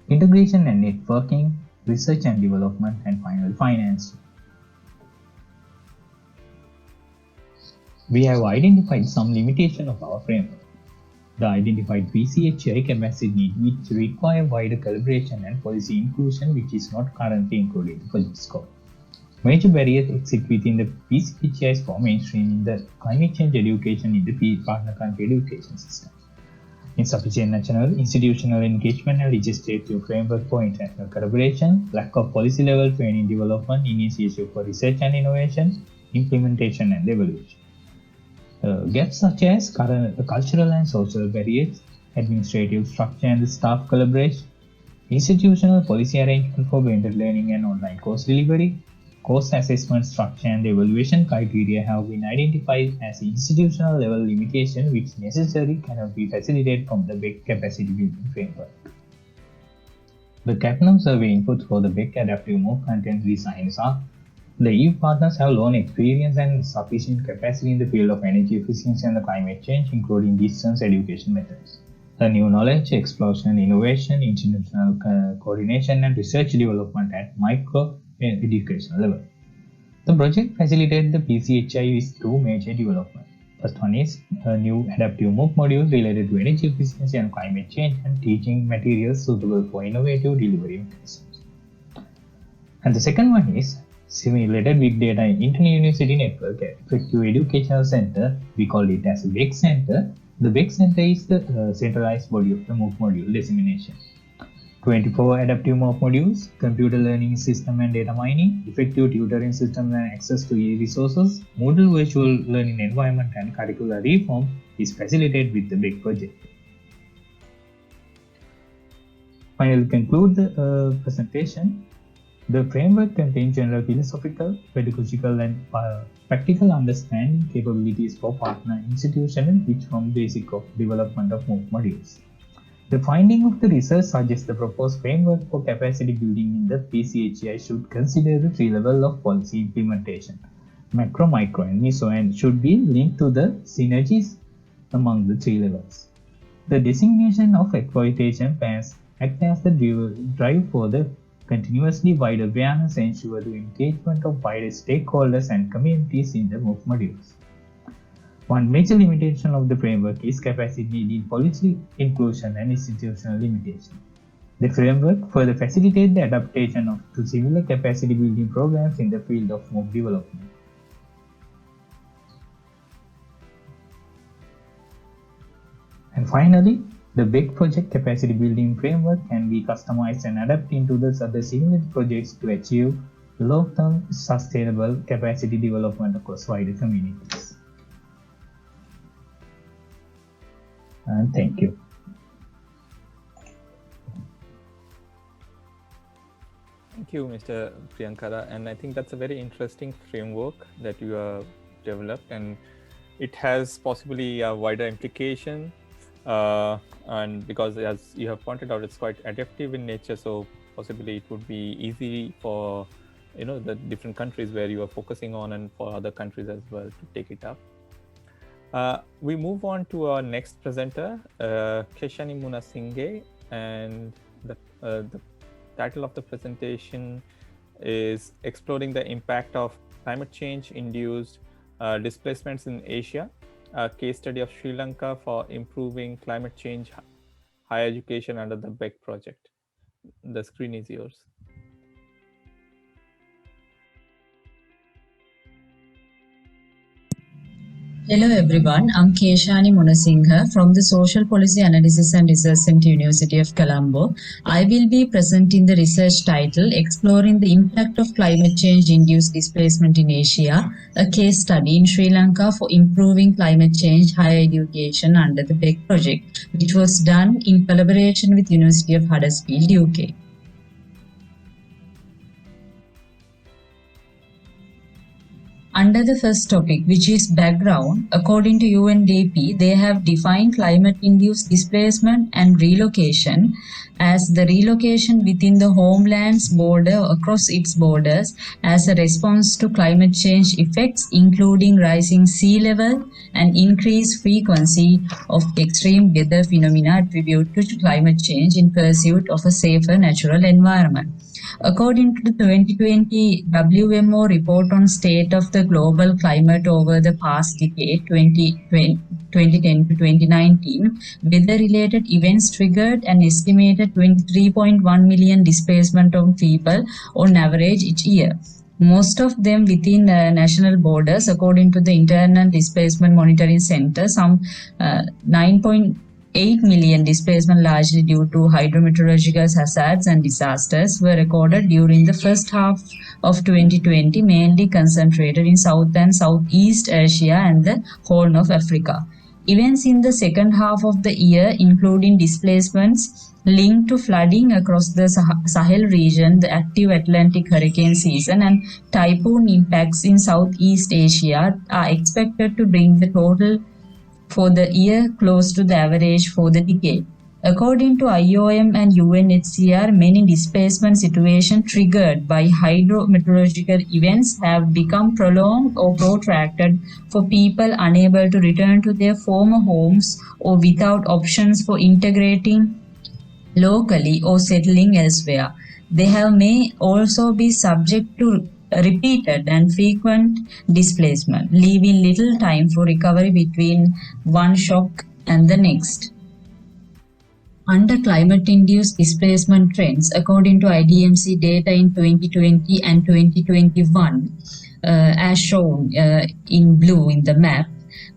integration and networking, research and development, and finally finance. We have identified some limitation of our framework. The identified PCHI capacity need which require wider collaboration and policy inclusion, which is not currently included in the project scope. Major barriers exist within the PCHIs for mainstreaming the climate change education in the partner country education system. Insufficient national institutional engagement and legislative framework for international collaboration, lack of policy-level training development, initiative for research and innovation, implementation and evaluation. Gaps such as cultural and social barriers, administrative structure and staff collaboration, institutional policy arrangement for blended learning and online course delivery, course assessment structure and evaluation criteria have been identified as institutional level limitation which necessarily cannot be facilitated from the BEC capacity building framework. The CAPNAM survey inputs for the BEC adaptive MOOC content designs are: the EU partners have long experience and sufficient capacity in the field of energy efficiency and the climate change, including distance education methods. The new knowledge, explosion, innovation, institutional coordination and research development at micro educational level. The project facilitated the PCHI with 2 major developments. First one is a new adaptive MOOC module related to energy efficiency and climate change and teaching materials suitable for innovative delivery mechanisms. And the second one is simulated big data inter-university network effective educational center. We call it as a BEC center. The BEC center is the centralized body of the MOOC module dissemination. 24 adaptive MOOC modules, computer learning system and data mining, effective tutoring system and access to e-resources, Moodle virtual learning environment and curricular reform is facilitated with the BEC project. Finally, conclude the presentation. The framework contains general philosophical, pedagogical and practical understanding capabilities for partner institutions which form basic of development of MOOC modules. The finding of the research suggests the proposed framework for capacity building in the PCHI should consider the 3 levels of policy implementation: macro, micro and meso, and should be linked to the synergies among the 3 levels. The designation of exploitation plans act as the drive for the continuously wide awareness and ensure the engagement of wider stakeholders and communities in the MOOC modules. One major limitation of the framework is capacity in policy inclusion and institutional limitation. The framework further facilitates the adaptation to similar capacity building programs in the field of MOOC development. And finally, the BEC project capacity building framework can be customized and adapted into the other similar projects to achieve long-term sustainable capacity development across wider communities. And thank you. Thank you, Mr. Priyankara. And I think that's a very interesting framework that you have developed, and it has possibly a wider implication. And because, as you have pointed out, it's quite adaptive in nature, so possibly it would be easy for the different countries where you are focusing on, and for other countries as well, to take it up. We move on to our next presenter, Keshani Munasinghe, and the title of the presentation is Exploring the Impact of Climate Change-Induced Displacements in Asia, a case study of Sri Lanka for improving climate change higher education under the BEC project. The screen is yours. Hello everyone, I'm Keshani Munasinghe from the Social Policy Analysis and Research Center, University of Colombo. I will be presenting the research title Exploring the Impact of Climate Change Induced Displacement in Asia, a case study in Sri Lanka for improving climate change higher education under the BEC project, which was done in collaboration with University of Huddersfield, UK. Under the first topic, which is background, according to UNDP, they have defined climate-induced displacement and relocation as the relocation within the homeland's border or across its borders as a response to climate change effects, including rising sea level and increased frequency of extreme weather phenomena attributed to climate change in pursuit of a safer natural environment. According to the 2020 WMO report on state of the global climate over the past decade, 2010 to 2019, weather-related events triggered an estimated 23.1 million displacement of people on average each year. Most of them within national borders, according to the Internal Displacement Monitoring Center, some 9.8 million displacement, largely due to hydrometeorological hazards and disasters, were recorded during the first half of 2020, mainly concentrated in South and Southeast Asia and the Horn of Africa. Events in the second half of the year, including displacements linked to flooding across the Sahel region, the active Atlantic hurricane season, and typhoon impacts in Southeast Asia, are expected to bring the total for the year close to the average for the decade. According to IOM and UNHCR, many displacement situations triggered by hydrometeorological events have become prolonged or protracted for people unable to return to their former homes or without options for integrating locally or settling elsewhere. They may also be subject to repeated and frequent displacement, leaving little time for recovery between one shock and the next. Under climate-induced displacement trends, according to IDMC data in 2020 and 2021, as shown in blue in the map,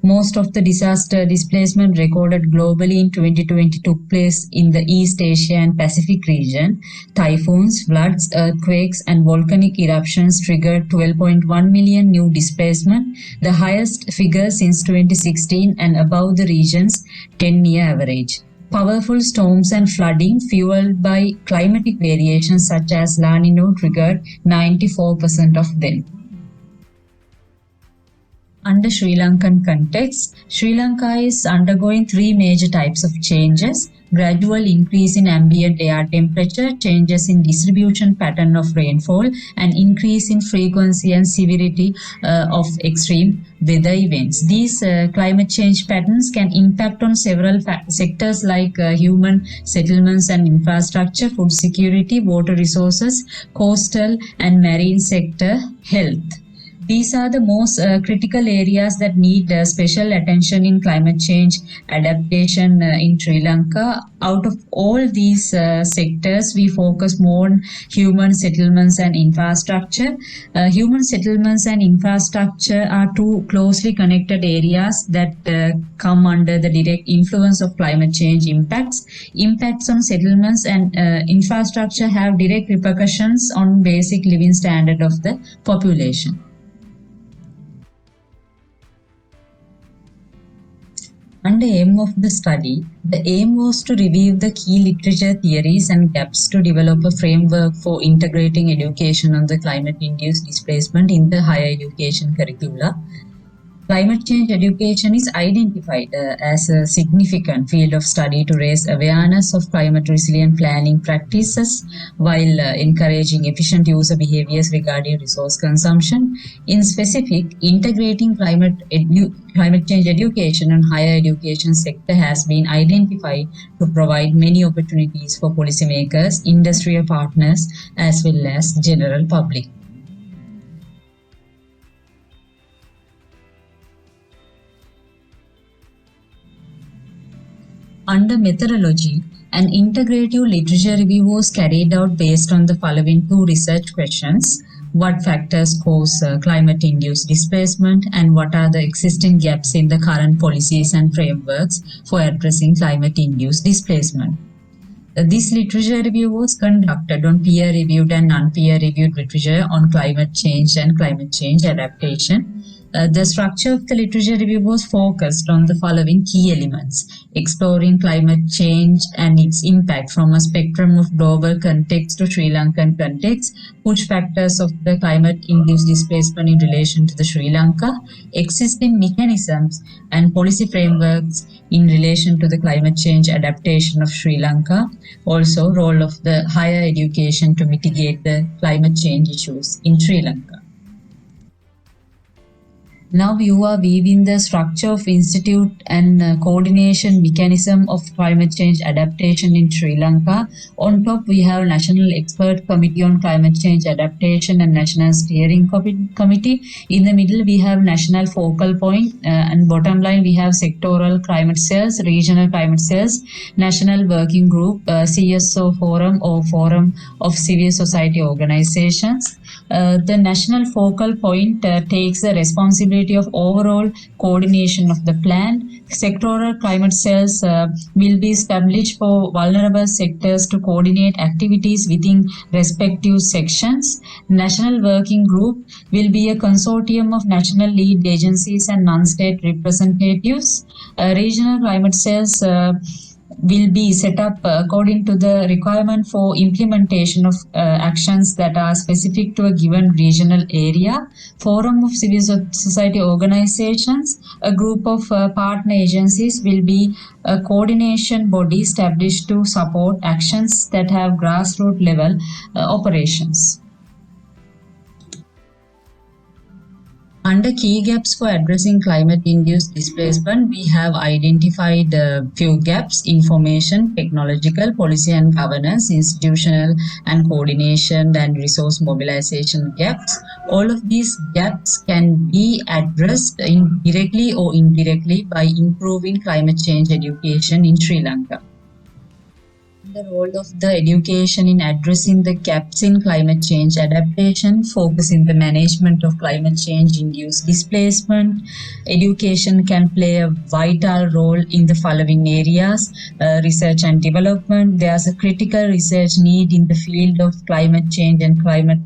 most of the disaster displacement recorded globally in 2020 took place in the East Asia and Pacific region. Typhoons, floods, earthquakes, and volcanic eruptions triggered 12.1 million new displacement, the highest figure since 2016 and above the region's 10-year average. Powerful storms and flooding fueled by climatic variations such as La Nina triggered 94% of them. Under Sri Lankan context, Sri Lanka is undergoing three major types of changes: gradual increase in ambient air temperature, changes in distribution pattern of rainfall, and increase in frequency and severity of extreme weather events. These climate change patterns can impact on several sectors like human settlements and infrastructure, food security, water resources, coastal and marine sector, health. These are the most critical areas that need special attention in climate change adaptation in Sri Lanka. Out of all these sectors, we focus more on human settlements and infrastructure. Human settlements and infrastructure are two closely connected areas that come under the direct influence of climate change impacts. Impacts on settlements and infrastructure have direct repercussions on basic living standard of the population. Under aim of the study, the aim was to review the key literature theories and gaps to develop a framework for integrating education on the climate-induced displacement in the higher education curricula. Climate change education is identified as a significant field of study to raise awareness of climate-resilient planning practices while encouraging efficient user behaviors regarding resource consumption. In specific, integrating climate change education and higher education sector has been identified to provide many opportunities for policymakers, industrial partners, as well as general public. Under methodology, an integrative literature review was carried out based on the following two research questions. what factors cause climate-induced displacement, and what are the existing gaps in the current policies and frameworks for addressing climate-induced displacement. This literature review was conducted on peer-reviewed and non-peer-reviewed literature on climate change and climate change adaptation. The structure of the literature review was focused on the following key elements: exploring climate change and its impact from a spectrum of global context to Sri Lankan context, push factors of the climate-induced displacement in relation to the Sri Lanka, existing mechanisms and policy frameworks in relation to the climate change adaptation of Sri Lanka, also role of the higher education to mitigate the climate change issues in Sri Lanka. Now you are viewing the structure of institute and coordination mechanism of climate change adaptation in Sri Lanka. On top we have National Expert Committee on Climate Change Adaptation and National Steering Committee. In the middle we have National Focal Point, and bottom line we have sectoral climate cells, regional climate cells, National Working Group, CSO Forum or Forum of Civil Society Organizations. The National Focal Point takes the responsibility of overall coordination of the plan. Sectoral climate cells will be established for vulnerable sectors to coordinate activities within respective sections. National Working Group will be a consortium of national lead agencies and non-state representatives. Regional climate cells will be set up according to the requirement for implementation of actions that are specific to a given regional area. Forum of Civil Society Organizations, a group of partner agencies, will be a coordination body established to support actions that have grassroots level operations. Under key gaps for addressing climate-induced displacement, we have identified a few gaps: information, technological, policy and governance, institutional and coordination, and resource mobilization gaps. All of these gaps can be addressed directly or indirectly by improving climate change education in Sri Lanka. The role of the education in addressing the gaps in climate change adaptation, focus in the management of climate change induced displacement. Education can play a vital role in the following areas: research and development. There's a critical research need in the field of climate change and climate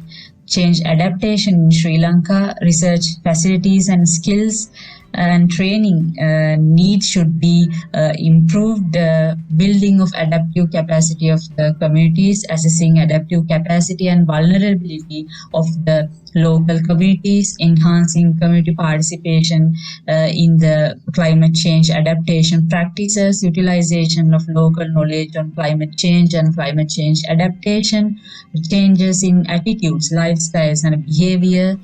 change adaptation in Sri Lanka. Research facilities and skills and training needs should be improved. Building of adaptive capacity of the communities, assessing adaptive capacity and vulnerability of the local communities, enhancing community participation in the climate change adaptation practices, utilization of local knowledge on climate change and climate change adaptation, changes in attitudes, lifestyles and behavior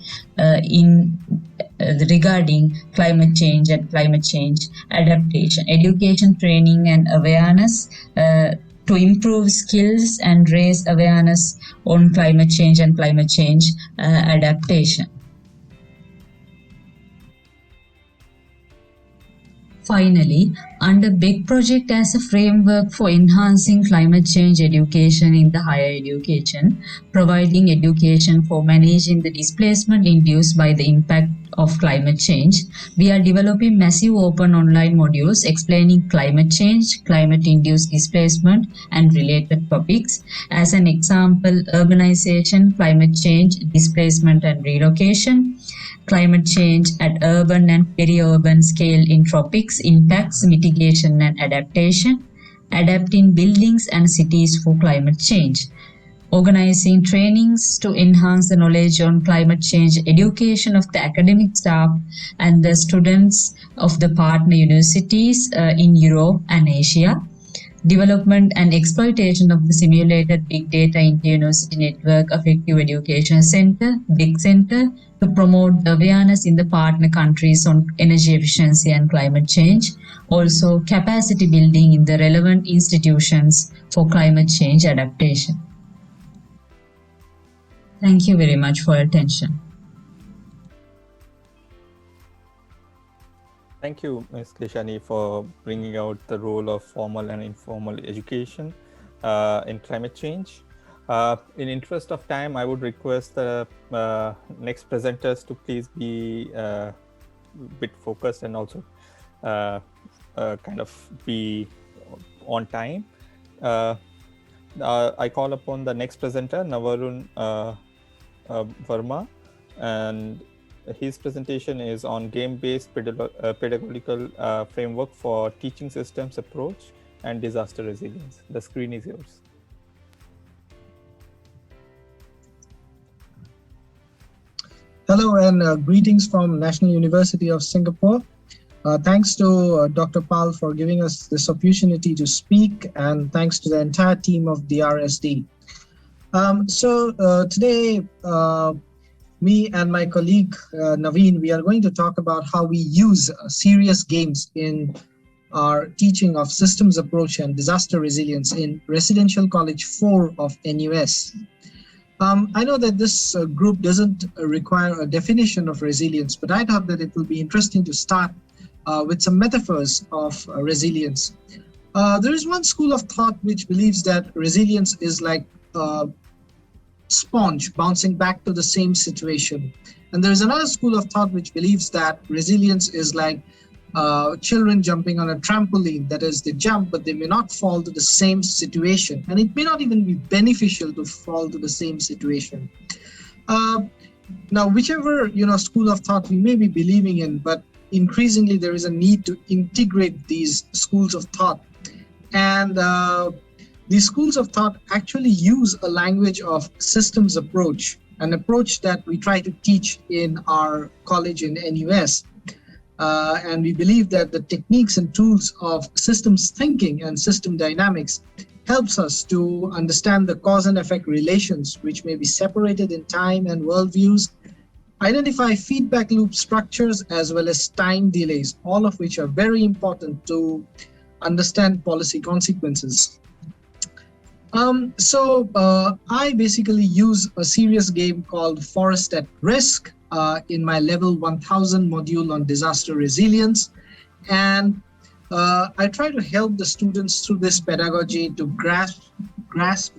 regarding climate change and climate change adaptation, education, training and awareness to improve skills and raise awareness on climate change and climate change adaptation. Finally, under BEG project as a framework for enhancing climate change education in the higher education, providing education for managing the displacement induced by the impact of climate change, we are developing massive open online modules explaining climate change, climate-induced displacement, and related topics. As an example, urbanization, climate change, displacement and relocation, climate change at urban and peri-urban scale in tropics, impacts, mitigation and adaptation, adapting buildings and cities for climate change, organizing trainings to enhance the knowledge on climate change education of the academic staff and the students of the partner universities in Europe and Asia, development and exploitation of the simulated big data inter-university network effective education center, BIG Center, to promote the awareness in the partner countries on energy efficiency and climate change. Also, capacity building in the relevant institutions for climate change adaptation. Thank you very much for your attention. Thank you, Ms. Keshani, for bringing out the role of formal and informal education in climate change. In interest of time, I would request the next presenters to please be a bit focused and also kind of be on time. I call upon the next presenter, Navarun Verma, and his presentation is on game-based pedagogical framework for teaching systems approach and disaster resilience. The screen is yours. Hello and greetings from National University of Singapore. Thanks to Dr. Pal for giving us this opportunity to speak, and thanks to the entire team of DRSD. Today, me and my colleague Naveen, we are going to talk about how we use serious games in our teaching of systems approach and disaster resilience in Residential College 4 of NUS. I know that this group doesn't require a definition of resilience, but I thought that it will be interesting to start with some metaphors of resilience. There is one school of thought which believes that resilience is like a sponge bouncing back to the same situation. And there is another school of thought which believes that resilience is like children jumping on a trampoline. That is, they jump, but they may not fall to the same situation. And it may not even be beneficial to fall to the same situation. Now, whichever school of thought we may be believing in, but increasingly there is a need to integrate these schools of thought. And these schools of thought actually use a language of systems approach, an approach that we try to teach in our college in NUS. And we believe that the techniques and tools of systems thinking and system dynamics helps us to understand the cause and effect relations, which may be separated in time and worldviews, identify feedback loop structures, as well as time delays, all of which are very important to understand policy consequences. I basically use a serious game called Forest at Risk in my level 1000 module on disaster resilience. And I try to help the students through this pedagogy to grasp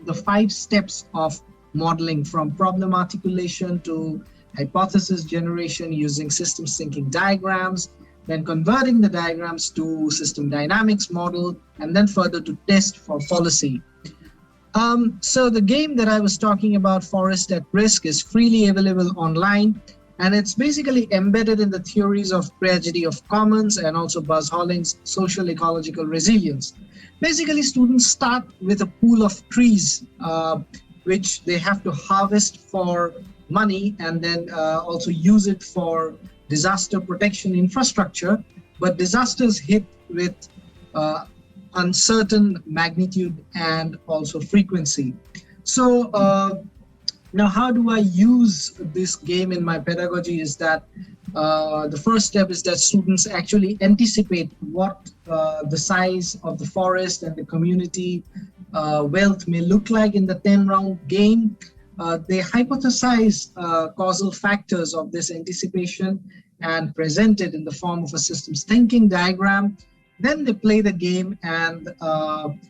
the 5 steps of modeling, from problem articulation to hypothesis generation using systems thinking diagrams, then converting the diagrams to system dynamics model, and then further to test for policy. So the game that I was talking about, Forest at Risk, is freely available online, and it's basically embedded in the theories of tragedy of commons and also Buzz Holling's social ecological resilience. Basically, students start with a pool of trees, which they have to harvest for money and then also use it for disaster protection infrastructure. But disasters hit with uncertain magnitude and also frequency. So now how do I use this game in my pedagogy is that the first step is that students actually anticipate what the size of the forest and the community wealth may look like in the 10-round game. They hypothesize causal factors of this anticipation and present it in the form of a systems thinking diagram. Then they play the game and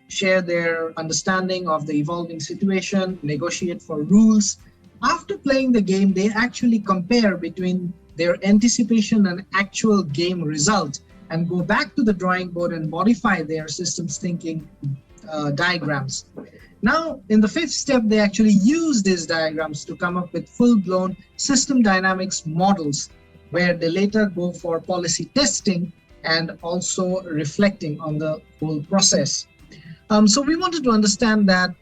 share their understanding of the evolving situation, negotiate for rules. After playing the game, they actually compare between their anticipation and actual game result and go back to the drawing board and modify their systems thinking diagrams. Now, in the 5th step, they actually use these diagrams to come up with full-blown system dynamics models, where they later go for policy testing and also reflecting on the whole process. So we wanted to understand that,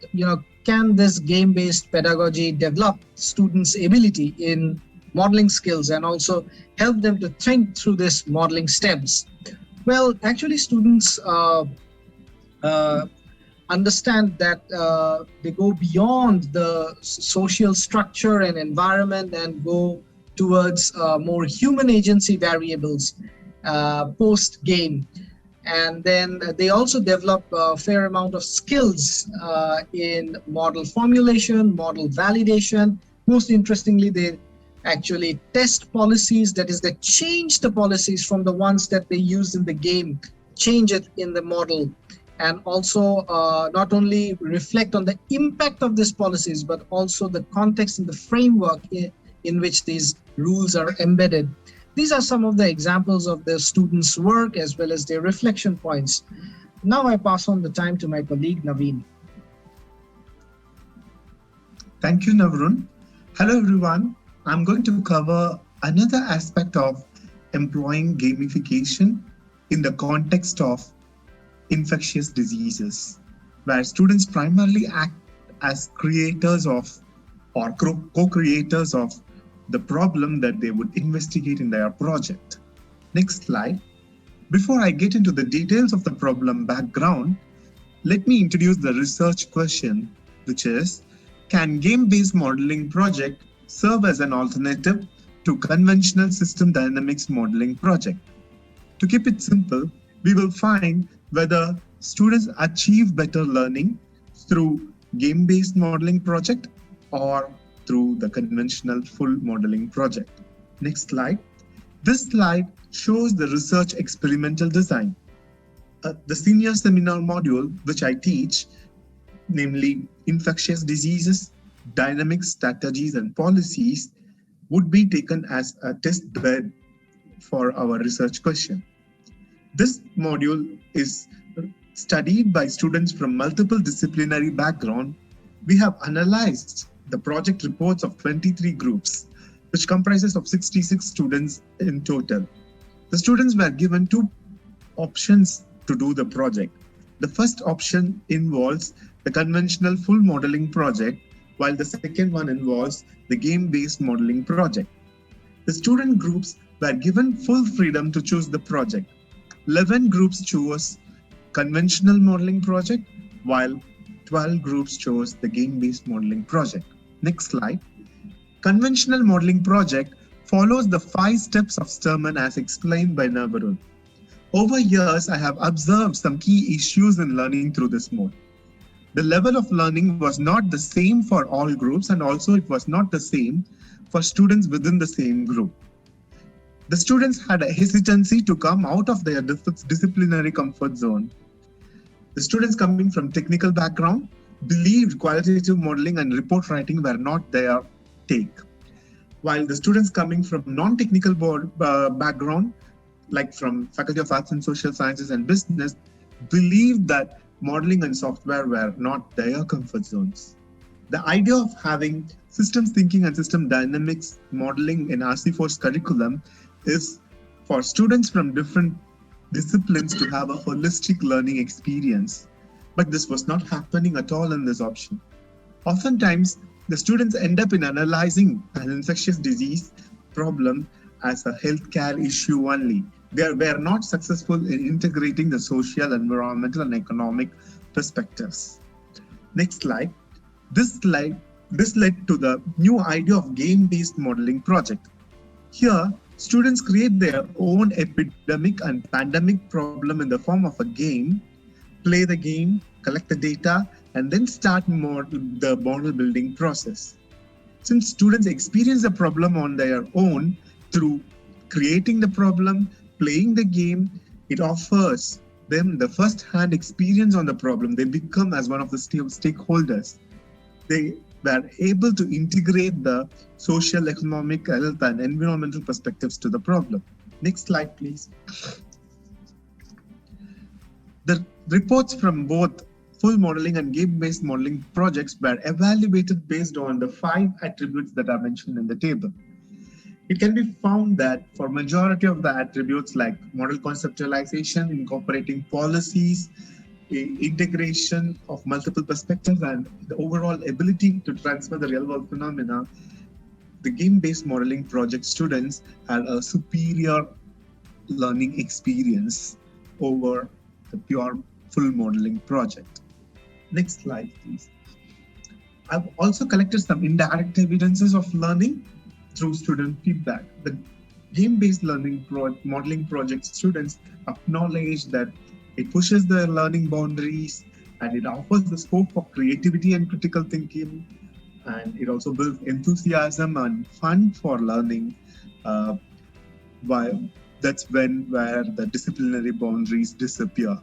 can this game-based pedagogy develop students' ability in modeling skills and also help them to think through this modeling steps? Well, actually, students understand that they go beyond the social structure and environment and go towards more human agency variables post-game. And then they also develop a fair amount of skills in model formulation, model validation. Most interestingly, they actually test policies, that is, they change the policies from the ones that they used in the game, change it in the model. and also not only reflect on the impact of these policies, but also the context and the framework in which these rules are embedded. These are some of the examples of the students' work as well as their reflection points. Now I pass on the time to my colleague Naveen. Thank you, Navrun. Hello, everyone. I'm going to cover another aspect of employing gamification in the context of infectious diseases, where students primarily act as creators of or co-creators of the problem that they would investigate in their project. Next slide. Before I get into the details of the problem background, let me introduce the research question, which is, can game-based modeling project serve as an alternative to conventional system dynamics modeling project? To keep it simple, we will find whether students achieve better learning through game-based modeling project or through the conventional full modeling project. Next slide. This slide shows the research experimental design. The senior seminar module, which I teach, namely infectious diseases, dynamic strategies and policies, would be taken as a test bed for our research question. This module is studied by students from multiple disciplinary background. We have analyzed the project reports of 23 groups, which comprises of 66 students in total. The students were given two options to do the project. The first option involves the conventional full modeling project, while the second one involves the game-based modeling project. The student groups were given full freedom to choose the project. 11 groups chose conventional modeling project, while 12 groups chose the game-based modeling project. Next slide. Conventional modeling project follows the 5 steps of Sturman as explained by Navarun. Over years, I have observed some key issues in learning through this mode. The level of learning was not the same for all groups, and also it was not the same for students within the same group. The students had a hesitancy to come out of their disciplinary comfort zone. The students coming from technical background believed qualitative modeling and report writing were not their take, while the students coming from non-technical background, like from Faculty of Arts and Social Sciences and Business, believed that modeling and software were not their comfort zones. The idea of having systems thinking and system dynamics modeling in RC4's curriculum is for students from different disciplines to have a holistic learning experience. But this was not happening at all in this option. Oftentimes, the students end up in analyzing an infectious disease problem as a healthcare issue only. They were not successful in integrating the social, environmental, and economic perspectives. Next slide. This led to the new idea of game-based modeling project. Here, students create their own epidemic and pandemic problem in the form of a game, play the game, collect the data, and then start the model building process. Since students experience the problem on their own through creating the problem, playing the game, it offers them the first-hand experience on the problem. They become as one of the stakeholders. They were able to integrate the social, economic, health, and environmental perspectives to the problem. Next slide, please. The reports from both full modeling and game-based modeling projects were evaluated based on the 5 attributes that are mentioned in the table. It can be found that for majority of the attributes like model conceptualization, incorporating policies, integration of multiple perspectives, and the overall ability to transfer the real-world phenomena, the game-based modeling project students had a superior learning experience over the pure full modeling project. Next slide, please. I've also collected some indirect evidences of learning through student feedback. The game-based learning modeling project students acknowledge that it pushes their learning boundaries and it offers the scope for creativity and critical thinking, and it also builds enthusiasm and fun for learning. That's where the disciplinary boundaries disappear.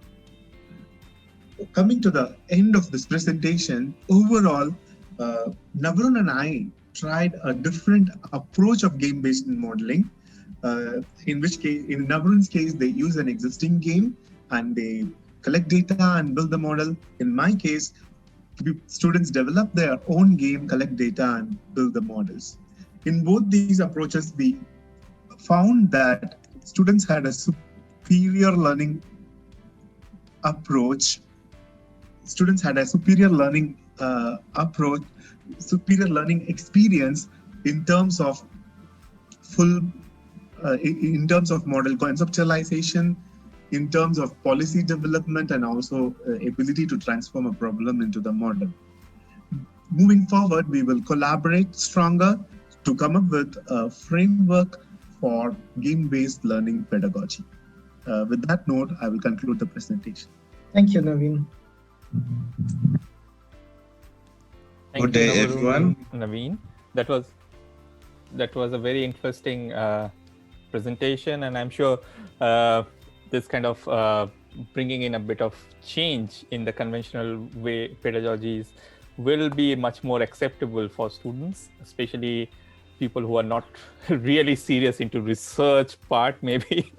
coming to the end of this presentation, overall, Navrun and I tried a different approach of game-based modeling. In which case, in Navrun's case, they use an existing game and they collect data and build the model. In my case, students develop their own game, collect data, and build the models. In both these approaches, we found that students had a superior learning approach. Students had a superior learning approach, superior learning experience in terms of in terms of model conceptualization, in terms of policy development, and also ability to transform a problem into the model. Moving forward, we will collaborate stronger to come up with a framework for game-based learning pedagogy. With that note, I will conclude the presentation. Thank you, Naveen. Thank Good day, you, everyone. Naveen. That was a very interesting presentation, and I'm sure this kind of bringing in a bit of change in the conventional way pedagogies will be much more acceptable for students, especially people who are not really serious into research part maybe.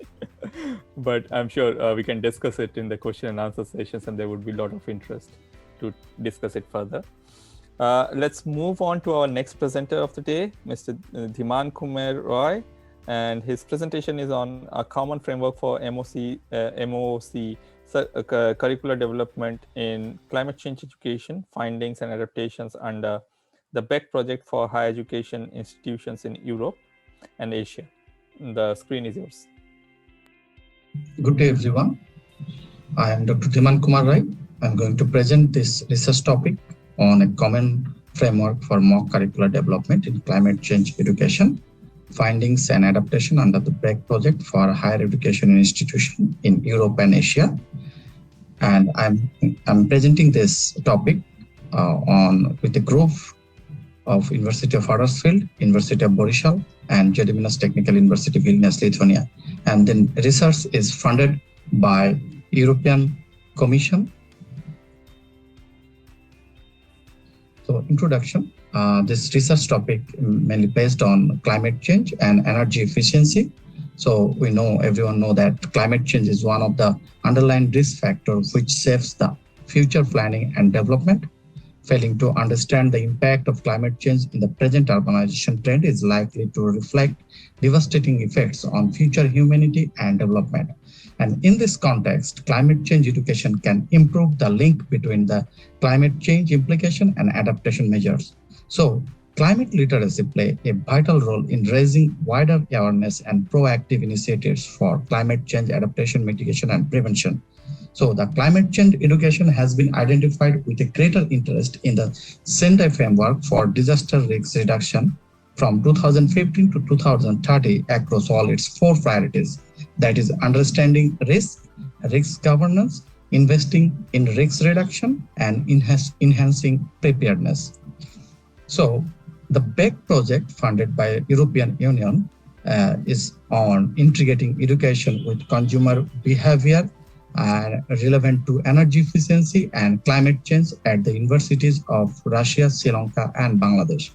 But I'm sure we can discuss it in the question and answer sessions, and there would be a lot of interest to discuss it further. Let's move on to our next presenter of the day, Mr. Dhiman Kumar Roy, and his presentation is on a common framework for MOC curricular development in climate change education, findings and adaptations under the BEC project for higher education institutions in Europe and Asia. The screen is yours. Good day, everyone. I am Dr. Dhiman Kumar Roy. I'm going to present this research topic on a common framework for mock curricular development in climate change education, findings and adaptation under the BEC project for higher education institution in Europe and Asia. And I'm presenting this topic with a group of University of Huddersfield, University of Borisov, and Gediminas Technical University Vilnius, Lithuania. And then research is funded by European Commission. So introduction, this research topic mainly based on climate change and energy efficiency. So everyone know that climate change is one of the underlying risk factors which shapes the future planning and development. Failing to understand the impact of climate change in the present urbanization trend is likely to reflect devastating effects on future humanity and development. And in this context, climate change education can improve the link between the climate change implication and adaptation measures. So climate literacy play a vital role in raising wider awareness and proactive initiatives for climate change adaptation, mitigation, and prevention. So the climate change education has been identified with a greater interest in the Sendai framework for disaster risk reduction from 2015 to 2030 across all its 4 priorities. That is understanding risk, risk governance, investing in risk reduction, and enhancing preparedness. So the BEC project funded by European Union is on integrating education with consumer behavior relevant to energy efficiency and climate change at the universities of Russia, Sri Lanka, and Bangladesh.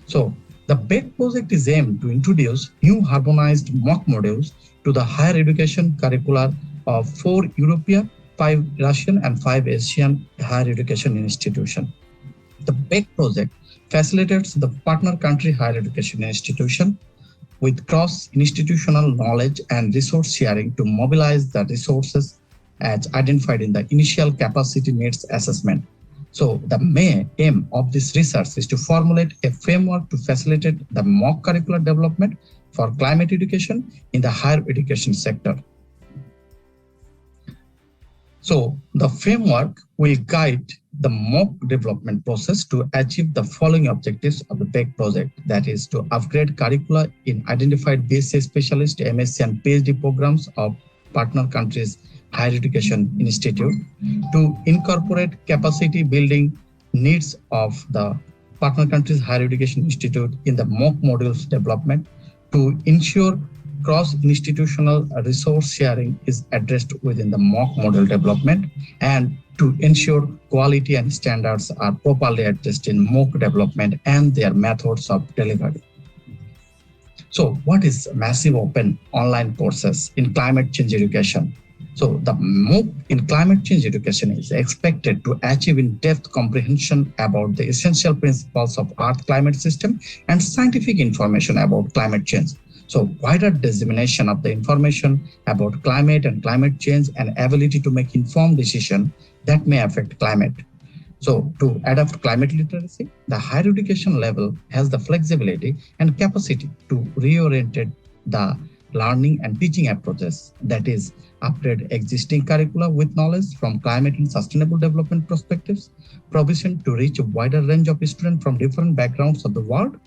So the BEC project is aimed to introduce new harmonized mock modules to the higher education curricula of 4 European, 5 Russian, and 5 Asian higher education institutions. The BEC project facilitates the partner country higher education institution with cross-institutional knowledge and resource sharing to mobilize the resources as identified in the initial capacity needs assessment. So the main aim of this research is to formulate a framework to facilitate the mock curricular development for climate education in the higher education sector. So the framework will guide the mock development process to achieve the following objectives of the BEC project, that is to upgrade curricula in identified BSc specialist, MSc and PhD programs of partner countries higher education institute, to incorporate capacity building needs of the partner countries higher education institute in the mock modules development, to ensure cross-institutional resource sharing is addressed within the mock model development, and to ensure quality and standards are properly addressed in MOOC development and their methods of delivery. So what is massive open online courses in climate change education? So the MOOC in climate change education is expected to achieve in-depth comprehension about the essential principles of Earth climate system and scientific information about climate change. So wider dissemination of the information about climate and climate change and ability to make informed decisions that may affect climate. So to adopt climate literacy, the higher education level has the flexibility and capacity to reorient the learning and teaching approaches, that is, upgrade existing curricula with knowledge from climate and sustainable development perspectives, provision to reach a wider range of students from different backgrounds of the world,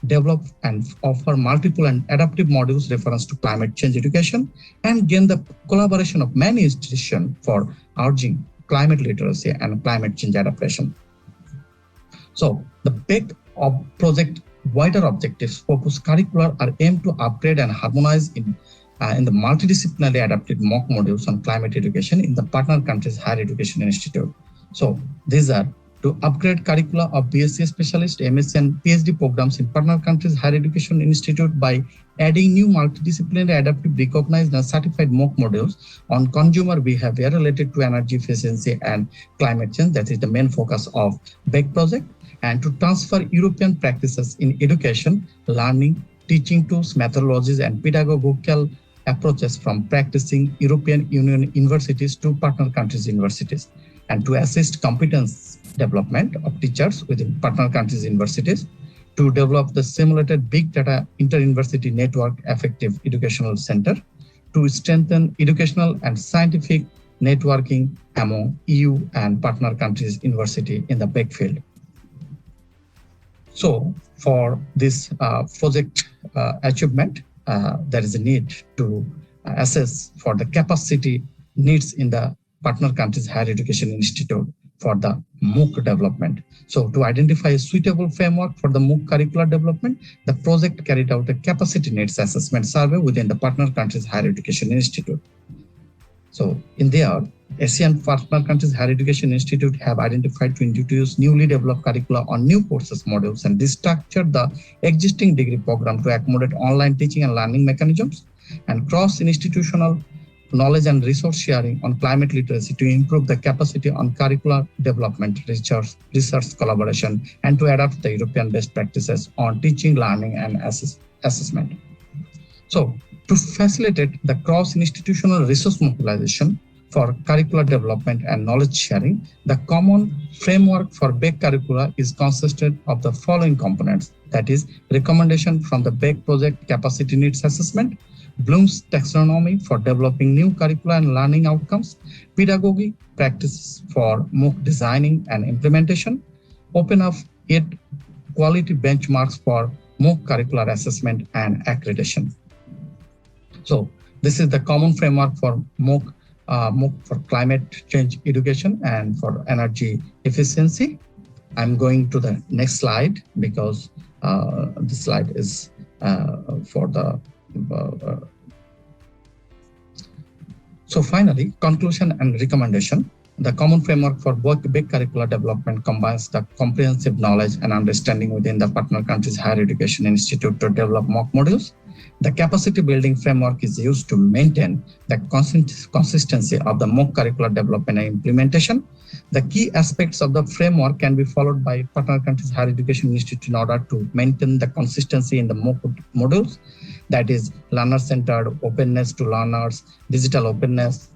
develop and offer multiple and adaptive modules reference to climate change education, and gain the collaboration of many institutions for urging climate literacy and climate change adaptation. So the big project wider objectives focused curricula are aimed to upgrade and harmonize in the multidisciplinary adapted mock modules on climate education in the partner countries' higher education institute. So these are to upgrade curricula of BSc specialist, MSc and PhD programs in partner countries' higher education institute by adding new multidisciplinary adaptive recognized and certified mock modules on consumer behavior related to energy efficiency and climate change. That is the main focus of BEG project, and to transfer European practices in education, learning, teaching tools, methodologies, and pedagogical approaches from practicing European Union universities to partner countries' universities, and to assist competence development of teachers within partner countries' universities, to develop the simulated big data inter-university network effective educational center, to strengthen educational and scientific networking among EU and partner countries' university in the BEG field. So for this project achievement, there is a need to assess for the capacity needs in the partner countries' higher education institute for the MOOC development. So to identify a suitable framework for the MOOC curricular development, the project carried out a capacity needs assessment survey within the partner countries' higher education institute. So in there, ASEAN partner countries' higher education institute have identified to introduce newly developed curricula on new courses modules and restructure the existing degree program to accommodate online teaching and learning mechanisms and cross-institutional knowledge and resource sharing on climate literacy to improve the capacity on curricular development, research collaboration, and to adapt the European best practices on teaching, learning, and assessment. So to facilitate the cross-institutional resource mobilization for curricular development and knowledge sharing, the common framework for BEG curricula is consisted of the following components, that is, recommendation from the BEG project capacity needs assessment, Bloom's taxonomy for developing new curricula and learning outcomes, pedagogy practices for MOOC designing and implementation, open up 8 quality benchmarks for MOOC curricular assessment and accreditation. So this is the common framework for MOOC for climate change education and for energy efficiency. I'm going to the next slide because this slide is for the so finally, conclusion and recommendation. The common framework for BEG curricular development combines the comprehensive knowledge and understanding within the partner countries' higher education institute to develop mock modules. The capacity building framework is used to maintain the consistency of the MOOC curricular development and implementation. The key aspects of the framework can be followed by partner countries' higher education institute in order to maintain the consistency in the MOOC modules, that is learner-centered, openness to learners, digital openness,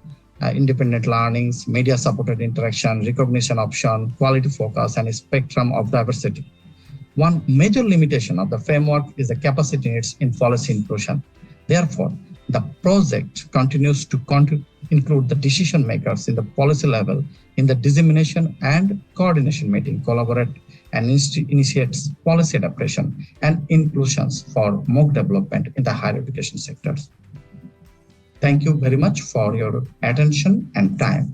independent learnings, media-supported interaction, recognition option, quality focus, and a spectrum of diversity. One major limitation of the framework is the capacity needs in policy inclusion. Therefore, the project continues to include the decision makers in the policy level in the dissemination and coordination meeting, collaborate and initiates policy adaptation and inclusions for MOOC development in the higher education sectors. Thank you very much for your attention and time.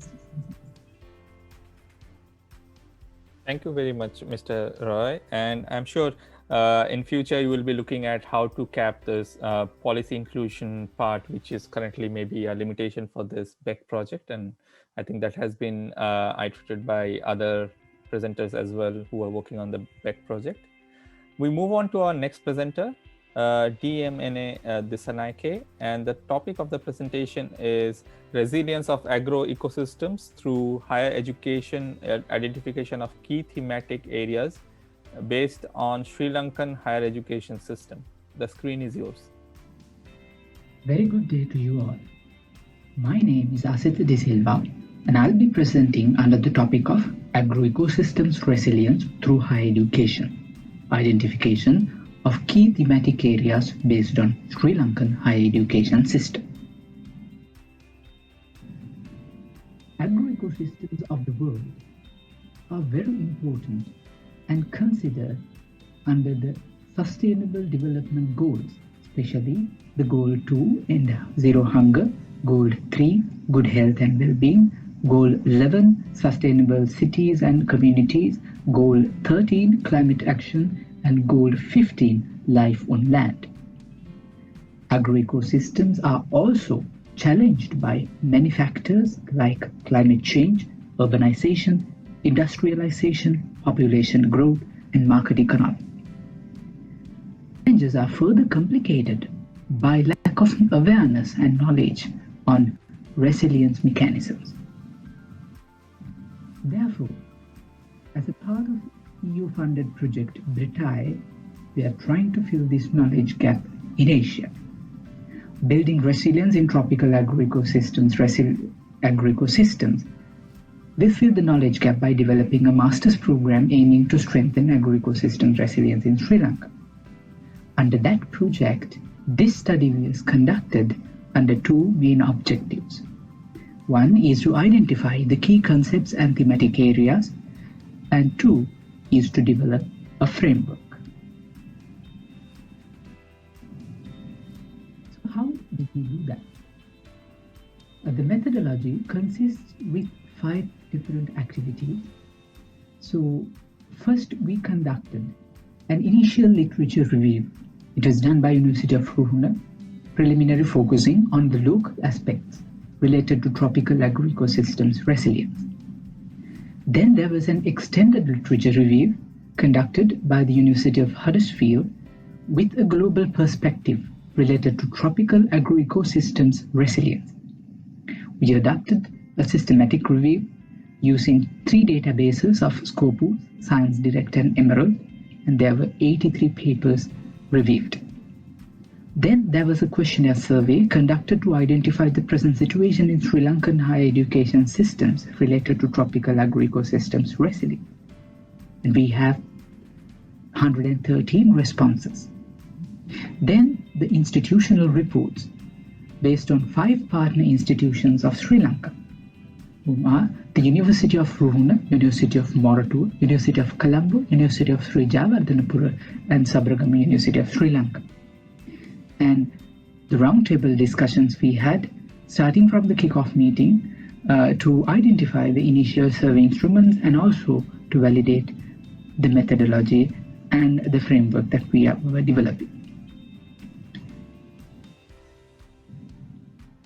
Thank you very much, Mr. Roy. And I'm sure in future you will be looking at how to cap this policy inclusion part, which is currently maybe a limitation for this BEC project. And I think that has been iterated by other presenters as well who are working on the BEC project. We move on to our next presenter, DMNA Disanaike, and the topic of the presentation is resilience of agro ecosystems through higher education, identification of key thematic areas based on Sri Lankan higher education system. The screen is yours. Very good day to you all. My name is Asita De Silva, and I'll be presenting under the topic of agro ecosystems resilience through higher education, identification of key thematic areas based on Sri Lankan higher education system. Agro-ecosystems of the world are very important and considered under the Sustainable Development Goals, especially the Goal 2 and Zero Hunger, Goal 3, Good Health and Well-being, Goal 11, Sustainable Cities and Communities, Goal 13, Climate Action, and Goal 15, Life on Land. Agroecosystems are also challenged by many factors like climate change, urbanization, industrialization, population growth, and market economy. Challenges are further complicated by lack of awareness and knowledge on resilience mechanisms. Therefore, as a part of EU-funded project BRITAI, we are trying to fill this knowledge gap in Asia. Building resilience in tropical agroecosystems, we fill the knowledge gap by developing a master's program aiming to strengthen agroecosystems resilience in Sri Lanka. Under that project, this study was conducted under two main objectives. One is to identify the key concepts and thematic areas, and two is to develop a framework. So how did we do that? The methodology consists with 5 different activities. So first we conducted an initial literature review. It was done by University of Ruhuna, preliminary focusing on the local aspects related to tropical agroecosystems resilience. Then there was an extended literature review conducted by the University of Huddersfield with a global perspective related to tropical agroecosystems resilience. We adopted a systematic review using 3 databases of Scopus, Science Direct, and Emerald, and there were 83 papers reviewed. Then there was a questionnaire survey conducted to identify the present situation in Sri Lankan higher education systems related to tropical agroecosystems resilience. And we have 113 responses. Then the institutional reports based on 5 partner institutions of Sri Lanka, whom are the University of Ruhuna, University of Moratuwa, University of Colombo, University of Sri Jayawardhanapura, and Sabaragama University of Sri Lanka. And the roundtable discussions we had, starting from the kickoff meeting, to identify the initial survey instruments and also to validate the methodology and the framework that we were developing.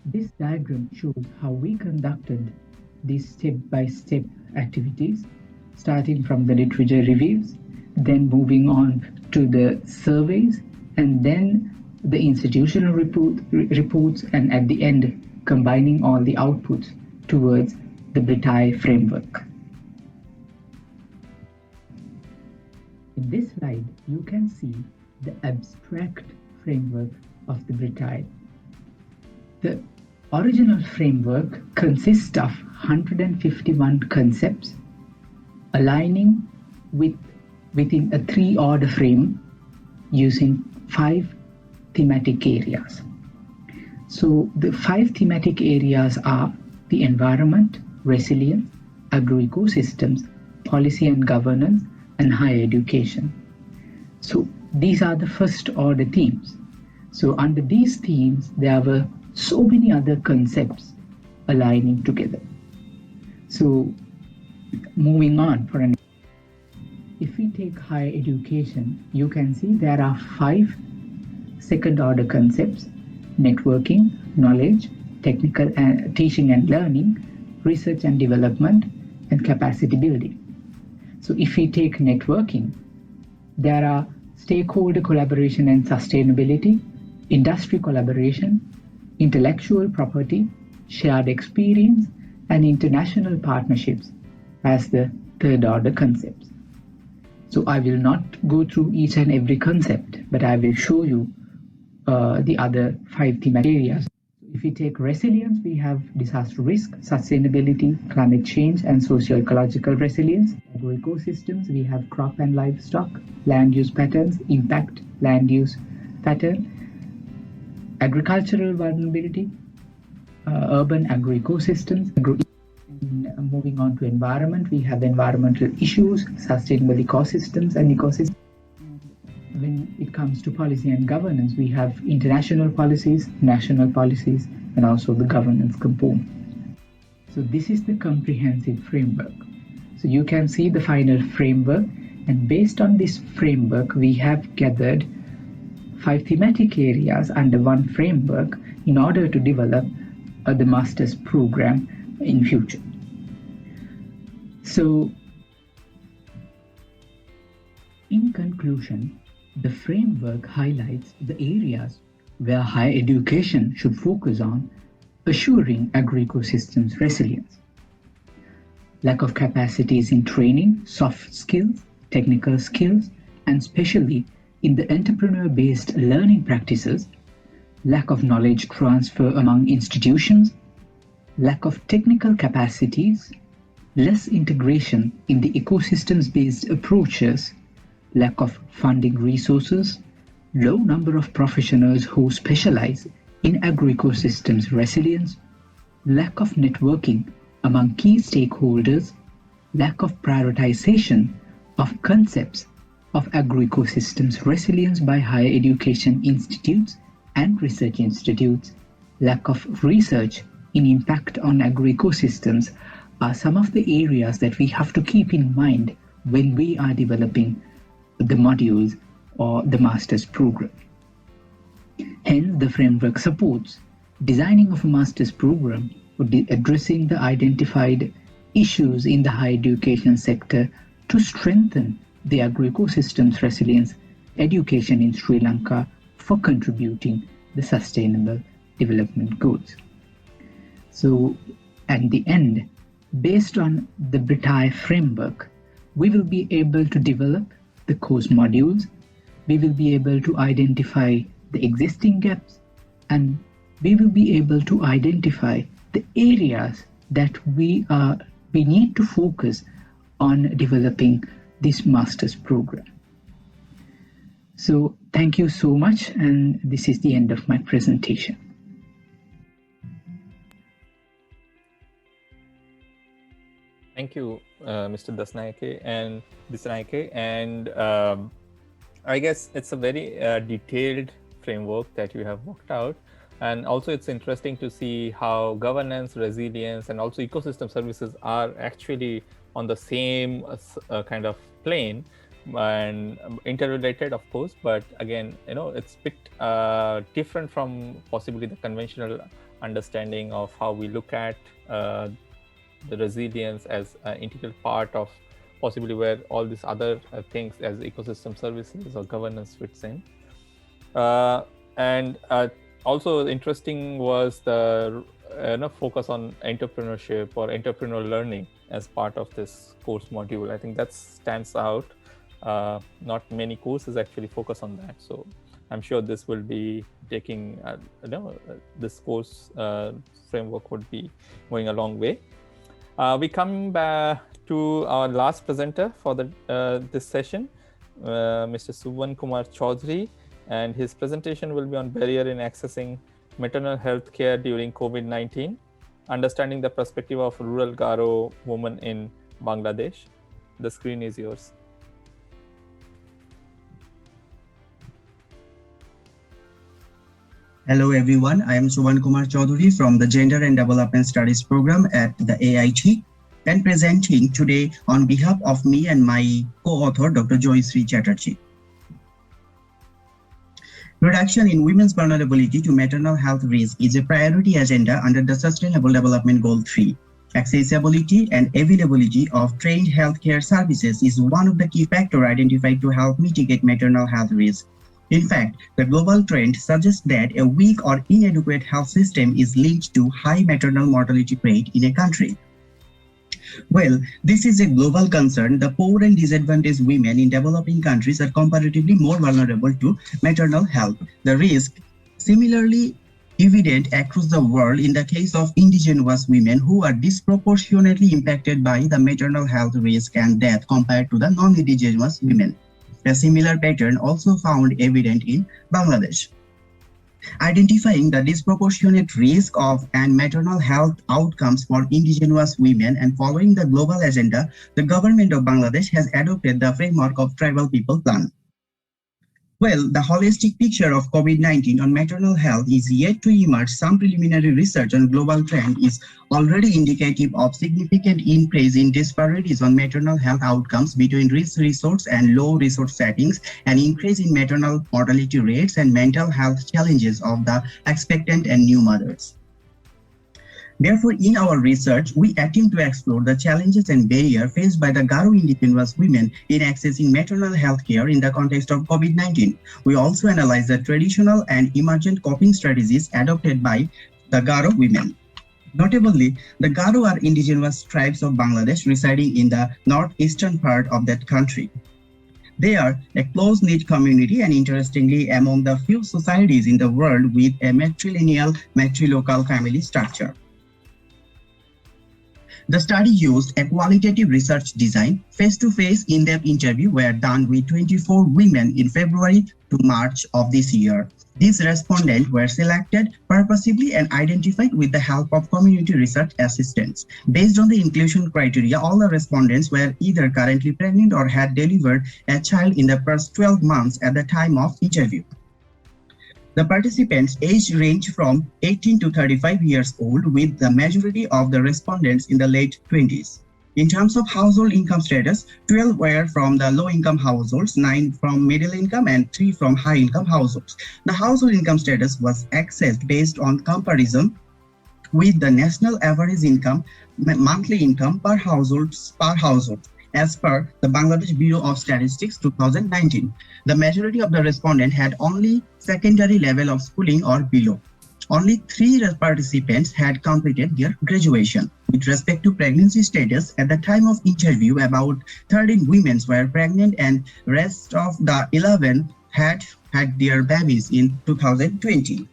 This diagram shows how we conducted these step-by-step activities, starting from the literature reviews, then moving on to the surveys, and then the institutional reports, and at the end, combining all the outputs towards the BRITAI framework. In this slide, you can see the abstract framework of the BRITAI. The original framework consists of 151 concepts aligning within a 3-order frame using 5 thematic areas. So the 5 thematic areas are the environment, resilience, agroecosystems, policy and governance, and higher education. So these are the first order themes. So under these themes, there were so many other concepts aligning together. So moving on for an if we take higher education, you can see there are 5 second order concepts: networking, knowledge, technical teaching and learning, research and development, and capacity building. So if we take networking, there are stakeholder collaboration and sustainability, industry collaboration, intellectual property, shared experience, and international partnerships as the third order concepts. So I will not go through each and every concept, but I will show you the other 5 thematic areas. If we take resilience, we have disaster risk, sustainability, climate change, and socio-ecological resilience. Agroecosystems, we have crop and livestock, land use patterns, impact, land use pattern, agricultural vulnerability, urban agroecosystems. Moving on to environment, we have environmental issues, sustainable ecosystems, and ecosystems. When it comes to policy and governance, we have international policies, national policies, and also the governance component. So this is the comprehensive framework. So you can see the final framework, and based on this framework, we have gathered 5 thematic areas under one framework in order to develop the master's program in future. So in conclusion, the framework highlights the areas where higher education should focus on assuring agroecosystems resilience. Lack of capacities in training, soft skills, technical skills, and especially in the entrepreneur-based learning practices, lack of knowledge transfer among institutions, lack of technical capacities, less integration in the ecosystems-based approaches, lack of funding resources, low number of professionals who specialize in agroecosystems resilience, lack of networking among key stakeholders, lack of prioritization of concepts of agroecosystems resilience by higher education institutes and research institutes, lack of research in impact on agroecosystems are some of the areas that we have to keep in mind when we are developing the modules or the master's program. Hence, the framework supports designing of a master's program for addressing the identified issues in the higher education sector to strengthen the agroecosystems resilience education in Sri Lanka for contributing the sustainable development goals. So at the end, based on the BRITAI framework, we will be able to develop the course modules, we will be able to identify the existing gaps, and we will be able to identify the areas that we need to focus on developing this master's program. So thank you so much, and this is the end of my presentation. Thank you, Mr. Dissanayake, and I guess it's a very detailed framework that you have worked out, and also it's interesting to see how governance, resilience, and also ecosystem services are actually on the same kind of plane and interrelated, of course, but again, it's a bit different from possibly the conventional understanding of how we look at the resilience as an integral part of possibly where all these other things as ecosystem services or governance fits in. And also interesting was the focus on entrepreneurship or entrepreneurial learning as part of this course module. I think that stands out. Not many courses actually focus on that. So I'm sure this will be taking, this course framework would be going a long way. We come back to our last presenter for this session, Mr. Suban Kumar Chaudhary, and his presentation will be on barrier in accessing maternal health care during COVID-19, understanding the perspective of rural Garo women in Bangladesh. The screen is yours. Hello everyone, I am Suban Kumar Chaudhary from the Gender and Development Studies program at the AIT. and presenting today on behalf of me and my co-author, Dr. Joyashree Chatterjee. Reduction in women's vulnerability to maternal health risk is a priority agenda under the Sustainable Development Goal 3. Accessibility and availability of trained healthcare services is one of the key factors identified to help mitigate maternal health risk. In fact, the global trend suggests that a weak or inadequate health system is linked to high maternal mortality rate in a country. Well, this is a global concern. The poor and disadvantaged women in developing countries are comparatively more vulnerable to maternal health. The risk similarly evident across the world in the case of indigenous women who are disproportionately impacted by the maternal health risk and death compared to the non-indigenous women. A similar pattern also found evident in Bangladesh. Identifying the disproportionate risk of and maternal health outcomes for indigenous women and following the global agenda, the government of Bangladesh has adopted the framework of Tribal People Plan. Well, the holistic picture of COVID-19 on maternal health is yet to emerge. Some preliminary research on global trend is already indicative of significant increase in disparities on maternal health outcomes between rich resource and low resource settings, an increase in maternal mortality rates and mental health challenges of the expectant and new mothers. Therefore, in our research, we attempt to explore the challenges and barriers faced by the Garo indigenous women in accessing maternal health care in the context of COVID-19. We also analyze the traditional and emergent coping strategies adopted by the Garo women. Notably, the Garo are indigenous tribes of Bangladesh residing in the northeastern part of that country. They are a close-knit community and interestingly among the few societies in the world with a matrilineal matrilocal family structure. The study used a qualitative research design. Face-to-face in-depth interviews were done with 24 women in February to March of this year. These respondents were selected purposefully and identified with the help of community research assistants. Based on the inclusion criteria, all the respondents were either currently pregnant or had delivered a child in the first 12 months at the time of interview. The participants' age ranged from 18 to 35 years old, with the majority of the respondents in the late 20s. In terms of household income status, 12 were from the low-income households, 9 from middle-income, and 3 from high-income households. The household income status was assessed based on comparison with the national average income, monthly income per household, as per the Bangladesh Bureau of Statistics 2019. The majority of the respondents had only secondary level of schooling or below. Only 3 participants had completed their graduation. With respect to pregnancy status, at the time of interview, about 13 women were pregnant and rest of the 11 had their babies in 2020.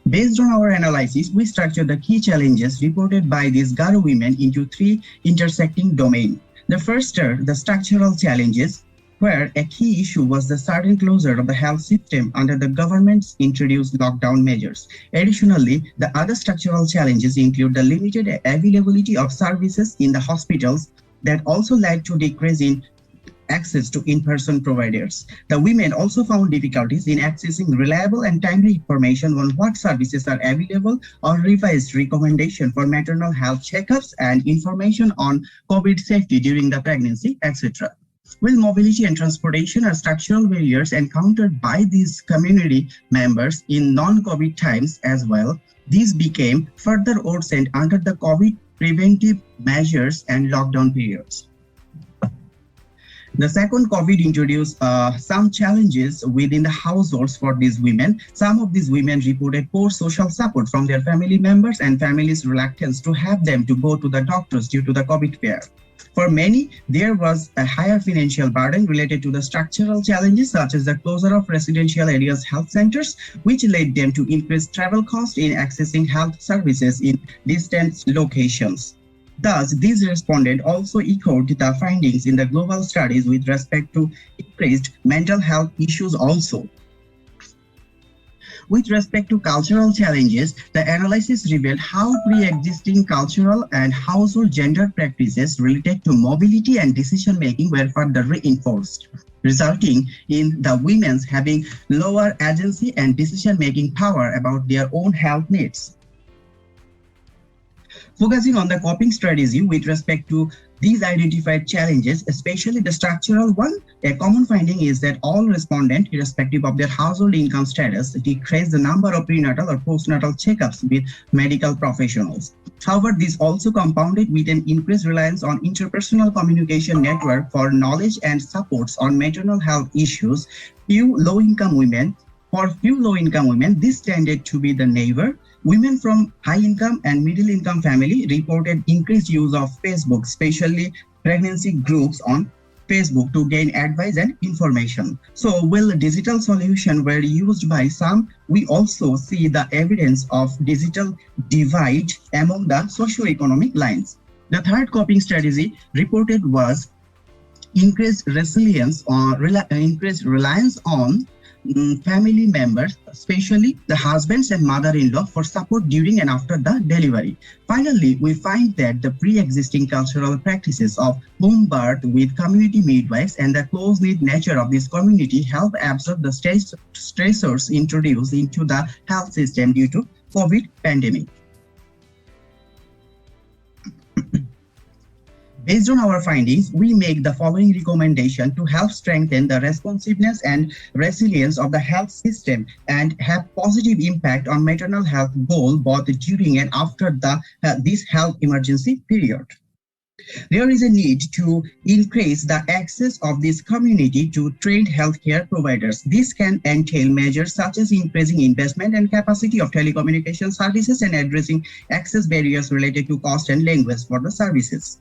Based on our analysis, we structured the key challenges reported by these Garo women into 3 intersecting domains. The first are the structural challenges, where a key issue was the sudden closure of the health system under the government's introduced lockdown measures. Additionally, the other structural challenges include the limited availability of services in the hospitals that also led to decrease in access to in-person providers. The women also found difficulties in accessing reliable and timely information on what services are available or revised recommendation for maternal health checkups and information on COVID safety during the pregnancy, etc. While mobility and transportation are structural barriers encountered by these community members in non-COVID times as well, these became further worsened under the COVID preventive measures and lockdown periods. The second COVID introduced some challenges within the households for these women. Some of these women reported poor social support from their family members and families' reluctance to have them to go to the doctors due to the COVID fear. For many, there was a higher financial burden related to the structural challenges such as the closure of residential areas health centers, which led them to increase travel costs in accessing health services in distant locations. Thus, these respondents also echoed the findings in the global studies with respect to increased mental health issues also. With respect to cultural challenges, the analysis revealed how pre-existing cultural and household gender practices related to mobility and decision-making were further reinforced, resulting in the women having lower agency and decision-making power about their own health needs. Focusing on the coping strategy with respect to these identified challenges, especially the structural one, a common finding is that all respondents, irrespective of their household income status, decrease the number of prenatal or postnatal checkups with medical professionals. However, this also compounded with an increased reliance on interpersonal communication network for knowledge and supports on maternal health issues. For few low-income women, this tended to be the neighbor. Women from high-income and middle-income family reported increased use of Facebook, especially pregnancy groups on Facebook, to gain advice and information. So while digital solutions were used by some, we also see the evidence of digital divide among the socioeconomic lines. The third coping strategy reported was increased reliance on family members, especially the husbands and mother-in-law, for support during and after the delivery. Finally, we find that the pre-existing cultural practices of home birth with community midwives and the close-knit nature of this community help absorb the stressors introduced into the health system due to COVID pandemic. Based on our findings, we make the following recommendation to help strengthen the responsiveness and resilience of the health system and have positive impact on maternal health goal both during and after this health emergency period. There is a need to increase the access of this community to trained healthcare providers. This can entail measures such as increasing investment and capacity of telecommunication services and addressing access barriers related to cost and language for the services.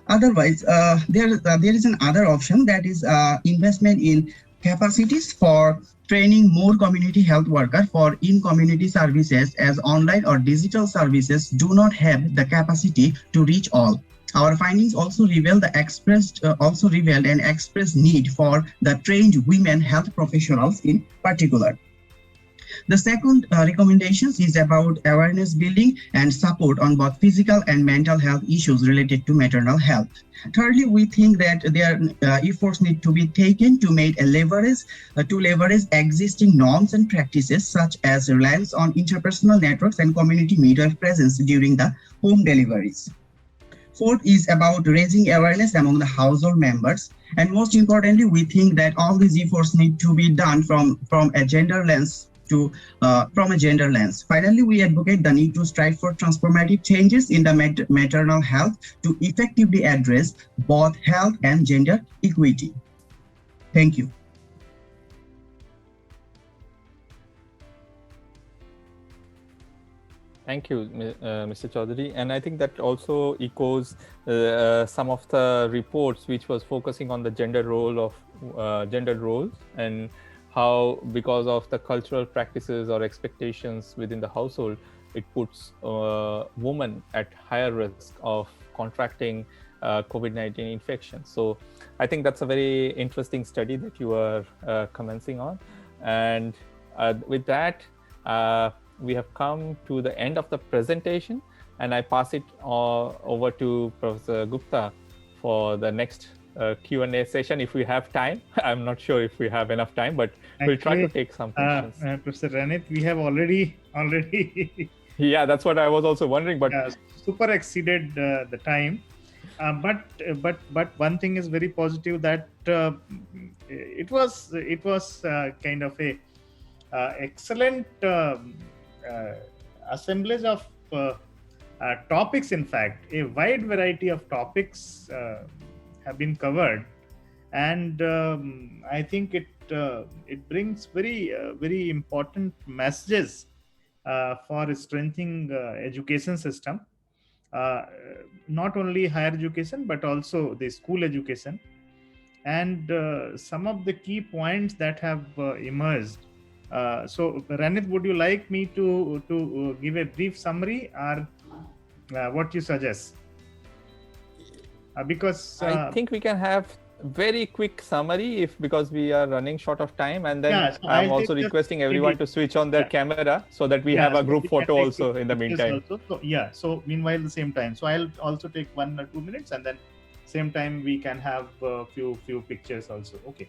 Otherwise, there is another option, that is investment in capacities for training more community health workers for in-community services, as online or digital services do not have the capacity to reach all. Our findings also revealed an expressed need for the trained women health professionals in particular. The second recommendations is about awareness building and support on both physical and mental health issues related to maternal health. Thirdly, we think that their efforts need to be taken to leverage existing norms and practices, such as reliance on interpersonal networks and community midwife presence during the home deliveries. Fourth is about raising awareness among the household members. And most importantly, we think that all these efforts need to be done from a gender lens. Finally, we advocate the need to strive for transformative changes in the maternal health to effectively address both health and gender equity. Thank you. Thank you, Mr. Chaudhary. And I think that also echoes some of the reports which was focusing on the gender roles and how, because of the cultural practices or expectations within the household, it puts women at higher risk of contracting COVID-19 infection. So I think that's a very interesting study that you are commencing on. And with that, we have come to the end of the presentation, and I pass it over to Professor Gupta for the next Q&A session if we have time. I'm not sure if we have enough time, but we'll try to take some questions. Professor Ranit, we have already yeah, that's what I was also wondering, but super exceeded the time. But one thing is very positive, that it was kind of a excellent assemblage of topics. In fact, a wide variety of topics have been covered, and I think it brings very important messages for strengthening education system, not only higher education but also the school education. And some of the key points that have emerged. So Ranit, would you like me to give a brief summary, or what you suggest? Because I think we can have very quick summary because we are running short of time, and then so I'm also requesting everyone to switch on their camera so that we have a group photo also in the meantime. So meanwhile, the same time, so I'll also take 1 or 2 minutes, and then same time we can have a few pictures also. Okay.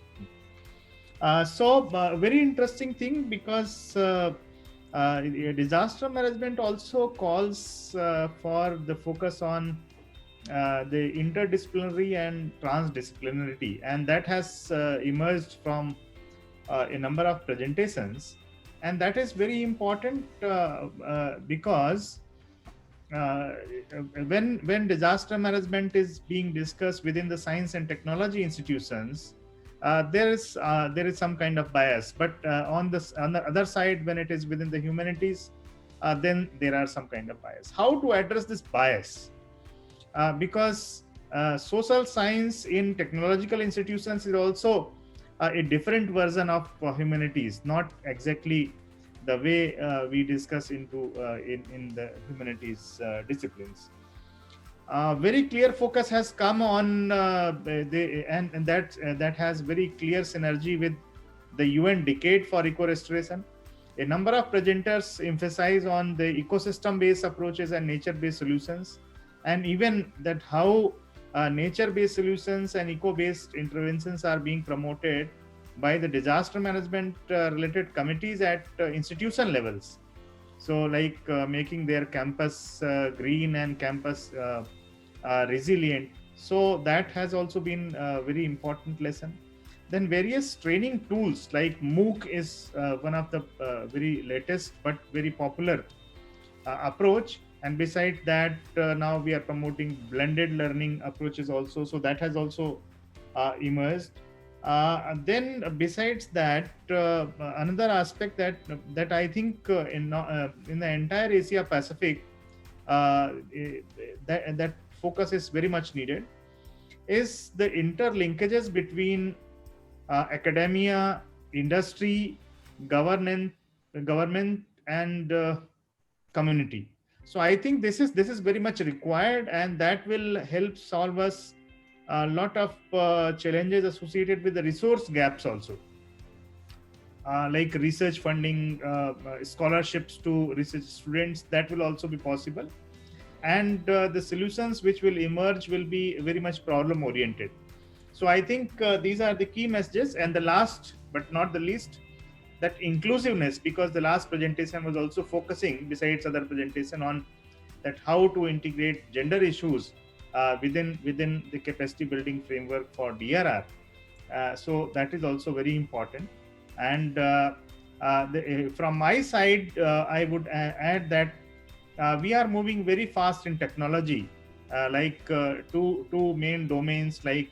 So very interesting thing, because disaster management also calls for the focus on the interdisciplinary and transdisciplinarity, and that has emerged from a number of presentations, and that is very important because when disaster management is being discussed within the science and technology institutions, there is some kind of bias, but on the other side, when it is within the humanities, then there are some kind of bias. How to address this bias? Because social science in technological institutions is also a different version of humanities, not exactly the way we discuss into in the humanities disciplines. Very clear focus has come on and that has very clear synergy with the UN Decade for Eco-Restoration. A number of presenters emphasize on the ecosystem-based approaches and nature-based solutions, and even that how nature-based solutions and eco-based interventions are being promoted by the disaster management related committees at institution levels. So like making their campus green and campus resilient. So that has also been a very important lesson. Then various training tools like MOOC is one of the very latest but very popular approach. And besides that, now we are promoting blended learning approaches also. So that has also emerged. Then besides that, another aspect that I think in the entire Asia Pacific, that focus is very much needed, is the interlinkages between academia, industry, government, and community. So I think this is very much required, and that will help solve us a lot of challenges associated with the resource gaps also, like research funding, scholarships to research students. That will also be possible, and the solutions which will emerge will be very much problem oriented. So I think these are the key messages. And the last but not the least, that inclusiveness, because the last presentation was also focusing, besides other presentation, on that how to integrate gender issues within the capacity building framework for DRR. So that is also very important. And from my side, I would add that we are moving very fast in technology, like two main domains like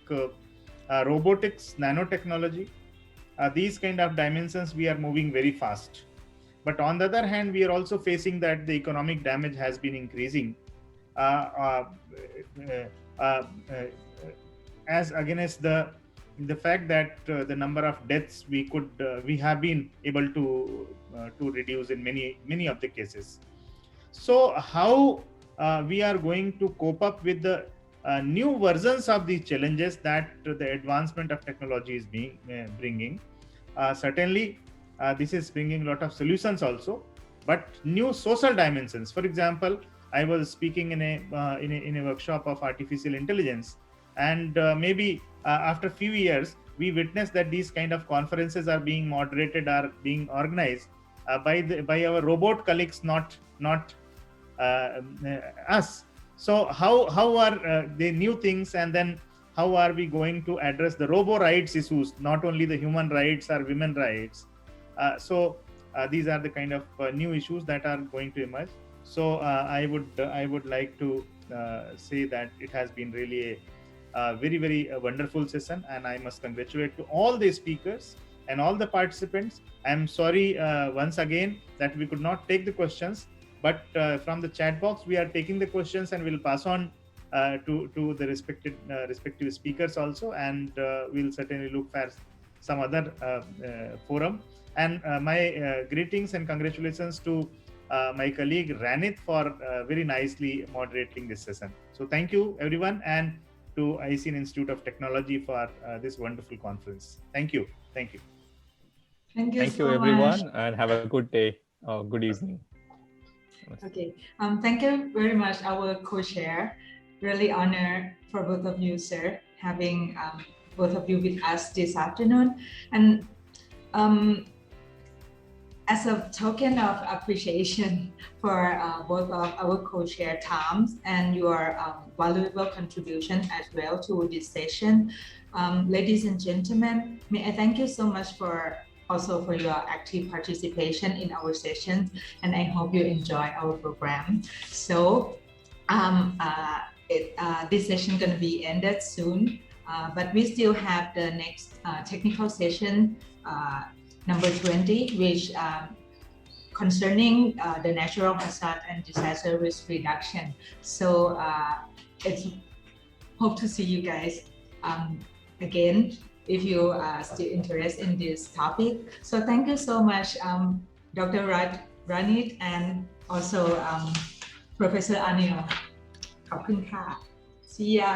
robotics, nanotechnology. These kind of dimensions we are moving very fast. But on the other hand, we are also facing that the economic damage has been increasing as against the fact that the number of deaths we have been able to reduce in many of the cases. So how we are going to cope up with the new versions of these challenges that the advancement of technology is bringing? Certainly, this is bringing a lot of solutions also, but new social dimensions. For example, I was speaking in a workshop of artificial intelligence, and maybe after a few years, we witnessed that these kind of conferences are being moderated, are being organized by our robot colleagues, not us. So how are the new things, and then how are we going to address the robo rights issues, not only the human rights or women rights? So these are the kind of new issues that are going to emerge. So I would like to say that it has been really a very wonderful session, and I must congratulate to all the speakers and all the participants. I'm sorry once again that we could not take the questions, but from the chat box we are taking the questions and we'll pass on to the respective speakers also, and we'll certainly look for some other forum. And my greetings and congratulations to my colleague Ranit for very nicely moderating this session. So thank you everyone, and to ICN Institute of Technology for this wonderful conference. Thank you. Thank you Thank you so everyone, much. and have a good day or good evening. Okay, thank you very much, our co-chair. Really honored for both of you, sir, having both of you with us this afternoon. And as a token of appreciation for both of our co-chair Toms and your valuable contribution as well to this session. Ladies and gentlemen, may I thank you so much for your active participation in our sessions, and I hope you enjoy our program. So this session is going to be ended soon, but we still have the next technical session, number 20, which concerning the natural hazard and disaster risk reduction. So it's hope to see you guys again if you are still interested in this topic. So thank you so much, Dr. Ranit and also Professor Anil. ขอบคุณค่ะ See ya.